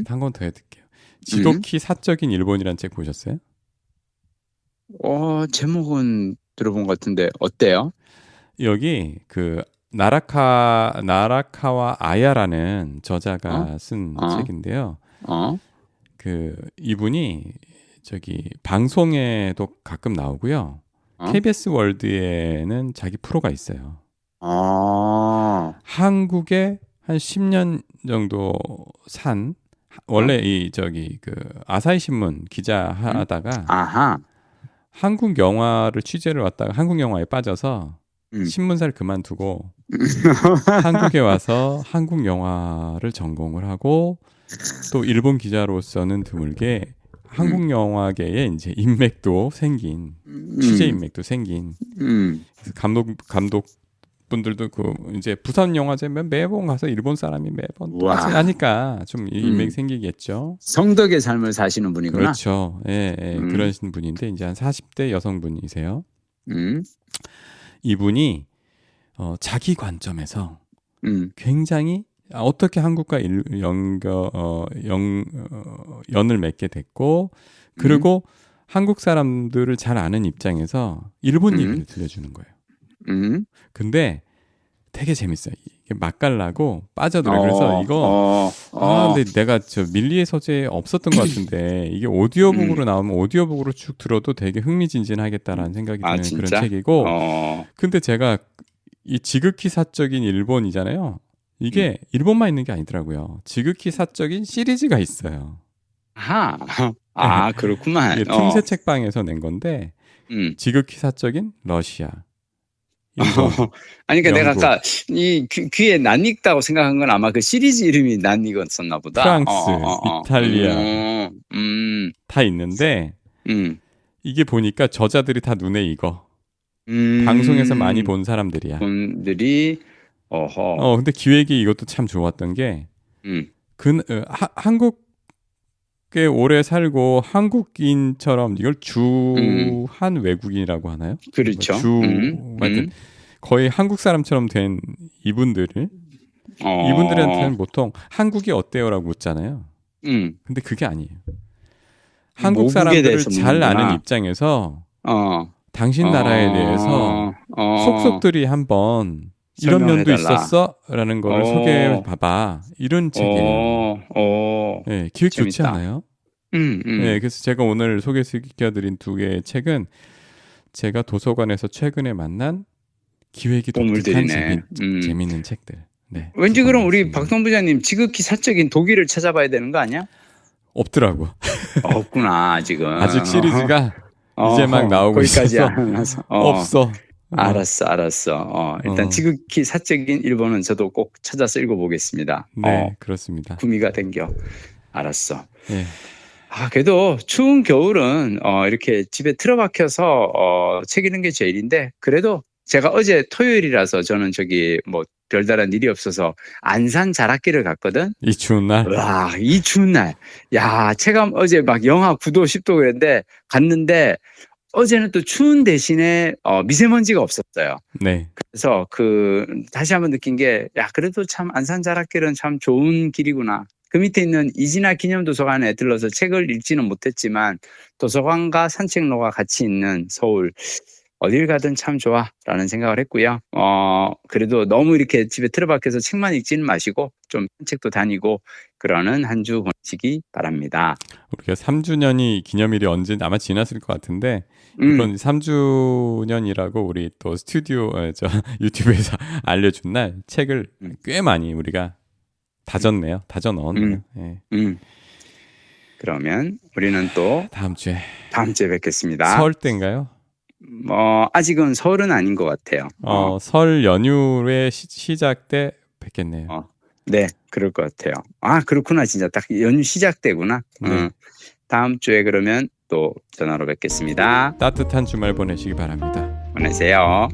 한 권 더 해드릴게요. 지독히 사적인 일본이라는 책 보셨어요? 제목은 들어본 것 같은데 어때요? 여기 그 나라카와 아야라는 저자가 쓴 책인데요. 그 이분이 저기 방송에도 가끔 나오고요. KBS 월드에는 자기 프로가 있어요. 한국에 한 10년 정도 산 원래 이 저기 그 아사히 신문 기자 하다가 한국 영화를 취재를 왔다가 한국 영화에 빠져서 신문사를 그만두고 한국에 와서 한국 영화를 전공을 하고 또 일본 기자로서는 드물게 한국 영화계에 이제 인맥도 생긴 취재 인맥도 생긴 그래서 감독 분들도 그 이제 부산 영화제 매번 가서 일본 사람이 매번 똑같이 하니까 좀 인맥이 생기겠죠. 성덕의 삶을 사시는 분이구나. 그렇죠. 예, 그러신 분인데 이제 한 40대 여성분이세요. 이분이 자기 관점에서 굉장히 어떻게 한국과 연을 맺게 됐고 그리고 한국 사람들을 잘 아는 입장에서 일본 얘기를 들려주는 거예요. 근데 되게 재밌어요. 이게 맛깔나고 빠져들어요. 그래서 이거 근데 내가 저 밀리의 서재에 없었던 것 같은데 이게 오디오북으로 나오면 오디오북으로 쭉 들어도 되게 흥미진진하겠다라는 생각이 드는 그런 책이고 근데 제가 이 지극히 사적인 일본이잖아요. 이게 일본만 있는 게 아니더라고요. 지극히 사적인 시리즈가 있어요. 그렇구만. 이게 틈새 책방에서 낸 건데 지극히 사적인 러시아. 아니, 그러니까 내가 아까 이 귀에 낯익다고 생각한 건 아마 그 시리즈 이름이 낯익었었나 보다. 프랑스, 이탈리아 다 있는데 이게 보니까 저자들이 다 눈에 익어. 방송에서 많이 본 사람들이야. 분들이 근데 기획이 이것도 참 좋았던 게 한국에 오래 살고 한국인처럼 이걸 주한 외국인이라고 하나요? 그렇죠. 하여튼 거의 한국 사람처럼 된 이분들한테는 보통 한국이 어때요라고 묻잖아요. 근데 그게 아니에요. 한국 사람들을 잘 아는 입장에서 당신 나라에 대해서 속속들이 한번 이런 면도 있었어? 라는 걸 소개해봐봐. 이런 책이에요. 네, 기획 재밌다. 좋지 않아요? 네, 그래서 제가 오늘 소개시켜드린 두 개의 책은 제가 도서관에서 최근에 만난 기획이 독특한 재밌는 책들. 네, 왠지 그럼 우리 박동 부장님 지극히 사적인 독일을 찾아봐야 되는 거 아니야? 없더라고. 없구나 지금. 아직 시리즈가 이제 막 나오고 거기까지 있어서 없어. 알았어. 일단 지극히 사적인 일본은 저도 꼭 찾아서 읽어보겠습니다. 네, 그렇습니다. 구미가 댕겨. 알았어. 네. 그래도 추운 겨울은 이렇게 집에 틀어박혀서 책 읽는 게 제일인데 그래도 제가 어제 토요일이라서 저는 저기 뭐 별다른 일이 없어서 안산 자락길을 갔거든. 이 추운 날. 와, 이 추운 날. 야, 체감 어제 막 영하 9도 10도 그랬는데 갔는데 어제는 또 추운 대신에 미세먼지가 없었어요. 네. 그래서 다시 한번 느낀 게 그래도 참 안산 자락길은 참 좋은 길이구나. 그 밑에 있는 이진아 기념도서관에 들러서 책을 읽지는 못했지만 도서관과 산책로가 같이 있는 서울 어딜 가든 참 좋아라는 생각을 했고요. 그래도 너무 이렇게 집에 틀어박혀서 책만 읽지는 마시고 좀 산책도 다니고 그러는 한 주 보내시기 바랍니다. 우리가 3주년이 기념일이 언제 아마 지났을 것 같은데 이번 3주년이라고 우리 또 유튜브에서 알려준 날 책을 꽤 많이 우리가 다져 넣었네요. 네. 그러면 우리는 또 다음 주에 뵙겠습니다. 설 때인가요? 아직은 설은 아닌 것 같아요. 설 연휴의 시작 때 뵙겠네요. 네, 그럴 것 같아요. 그렇구나. 진짜 딱 연휴 시작 때구나. 네. 다음 주에 그러면 또 전화로 뵙겠습니다. 따뜻한 주말 보내시기 바랍니다. 보내세요.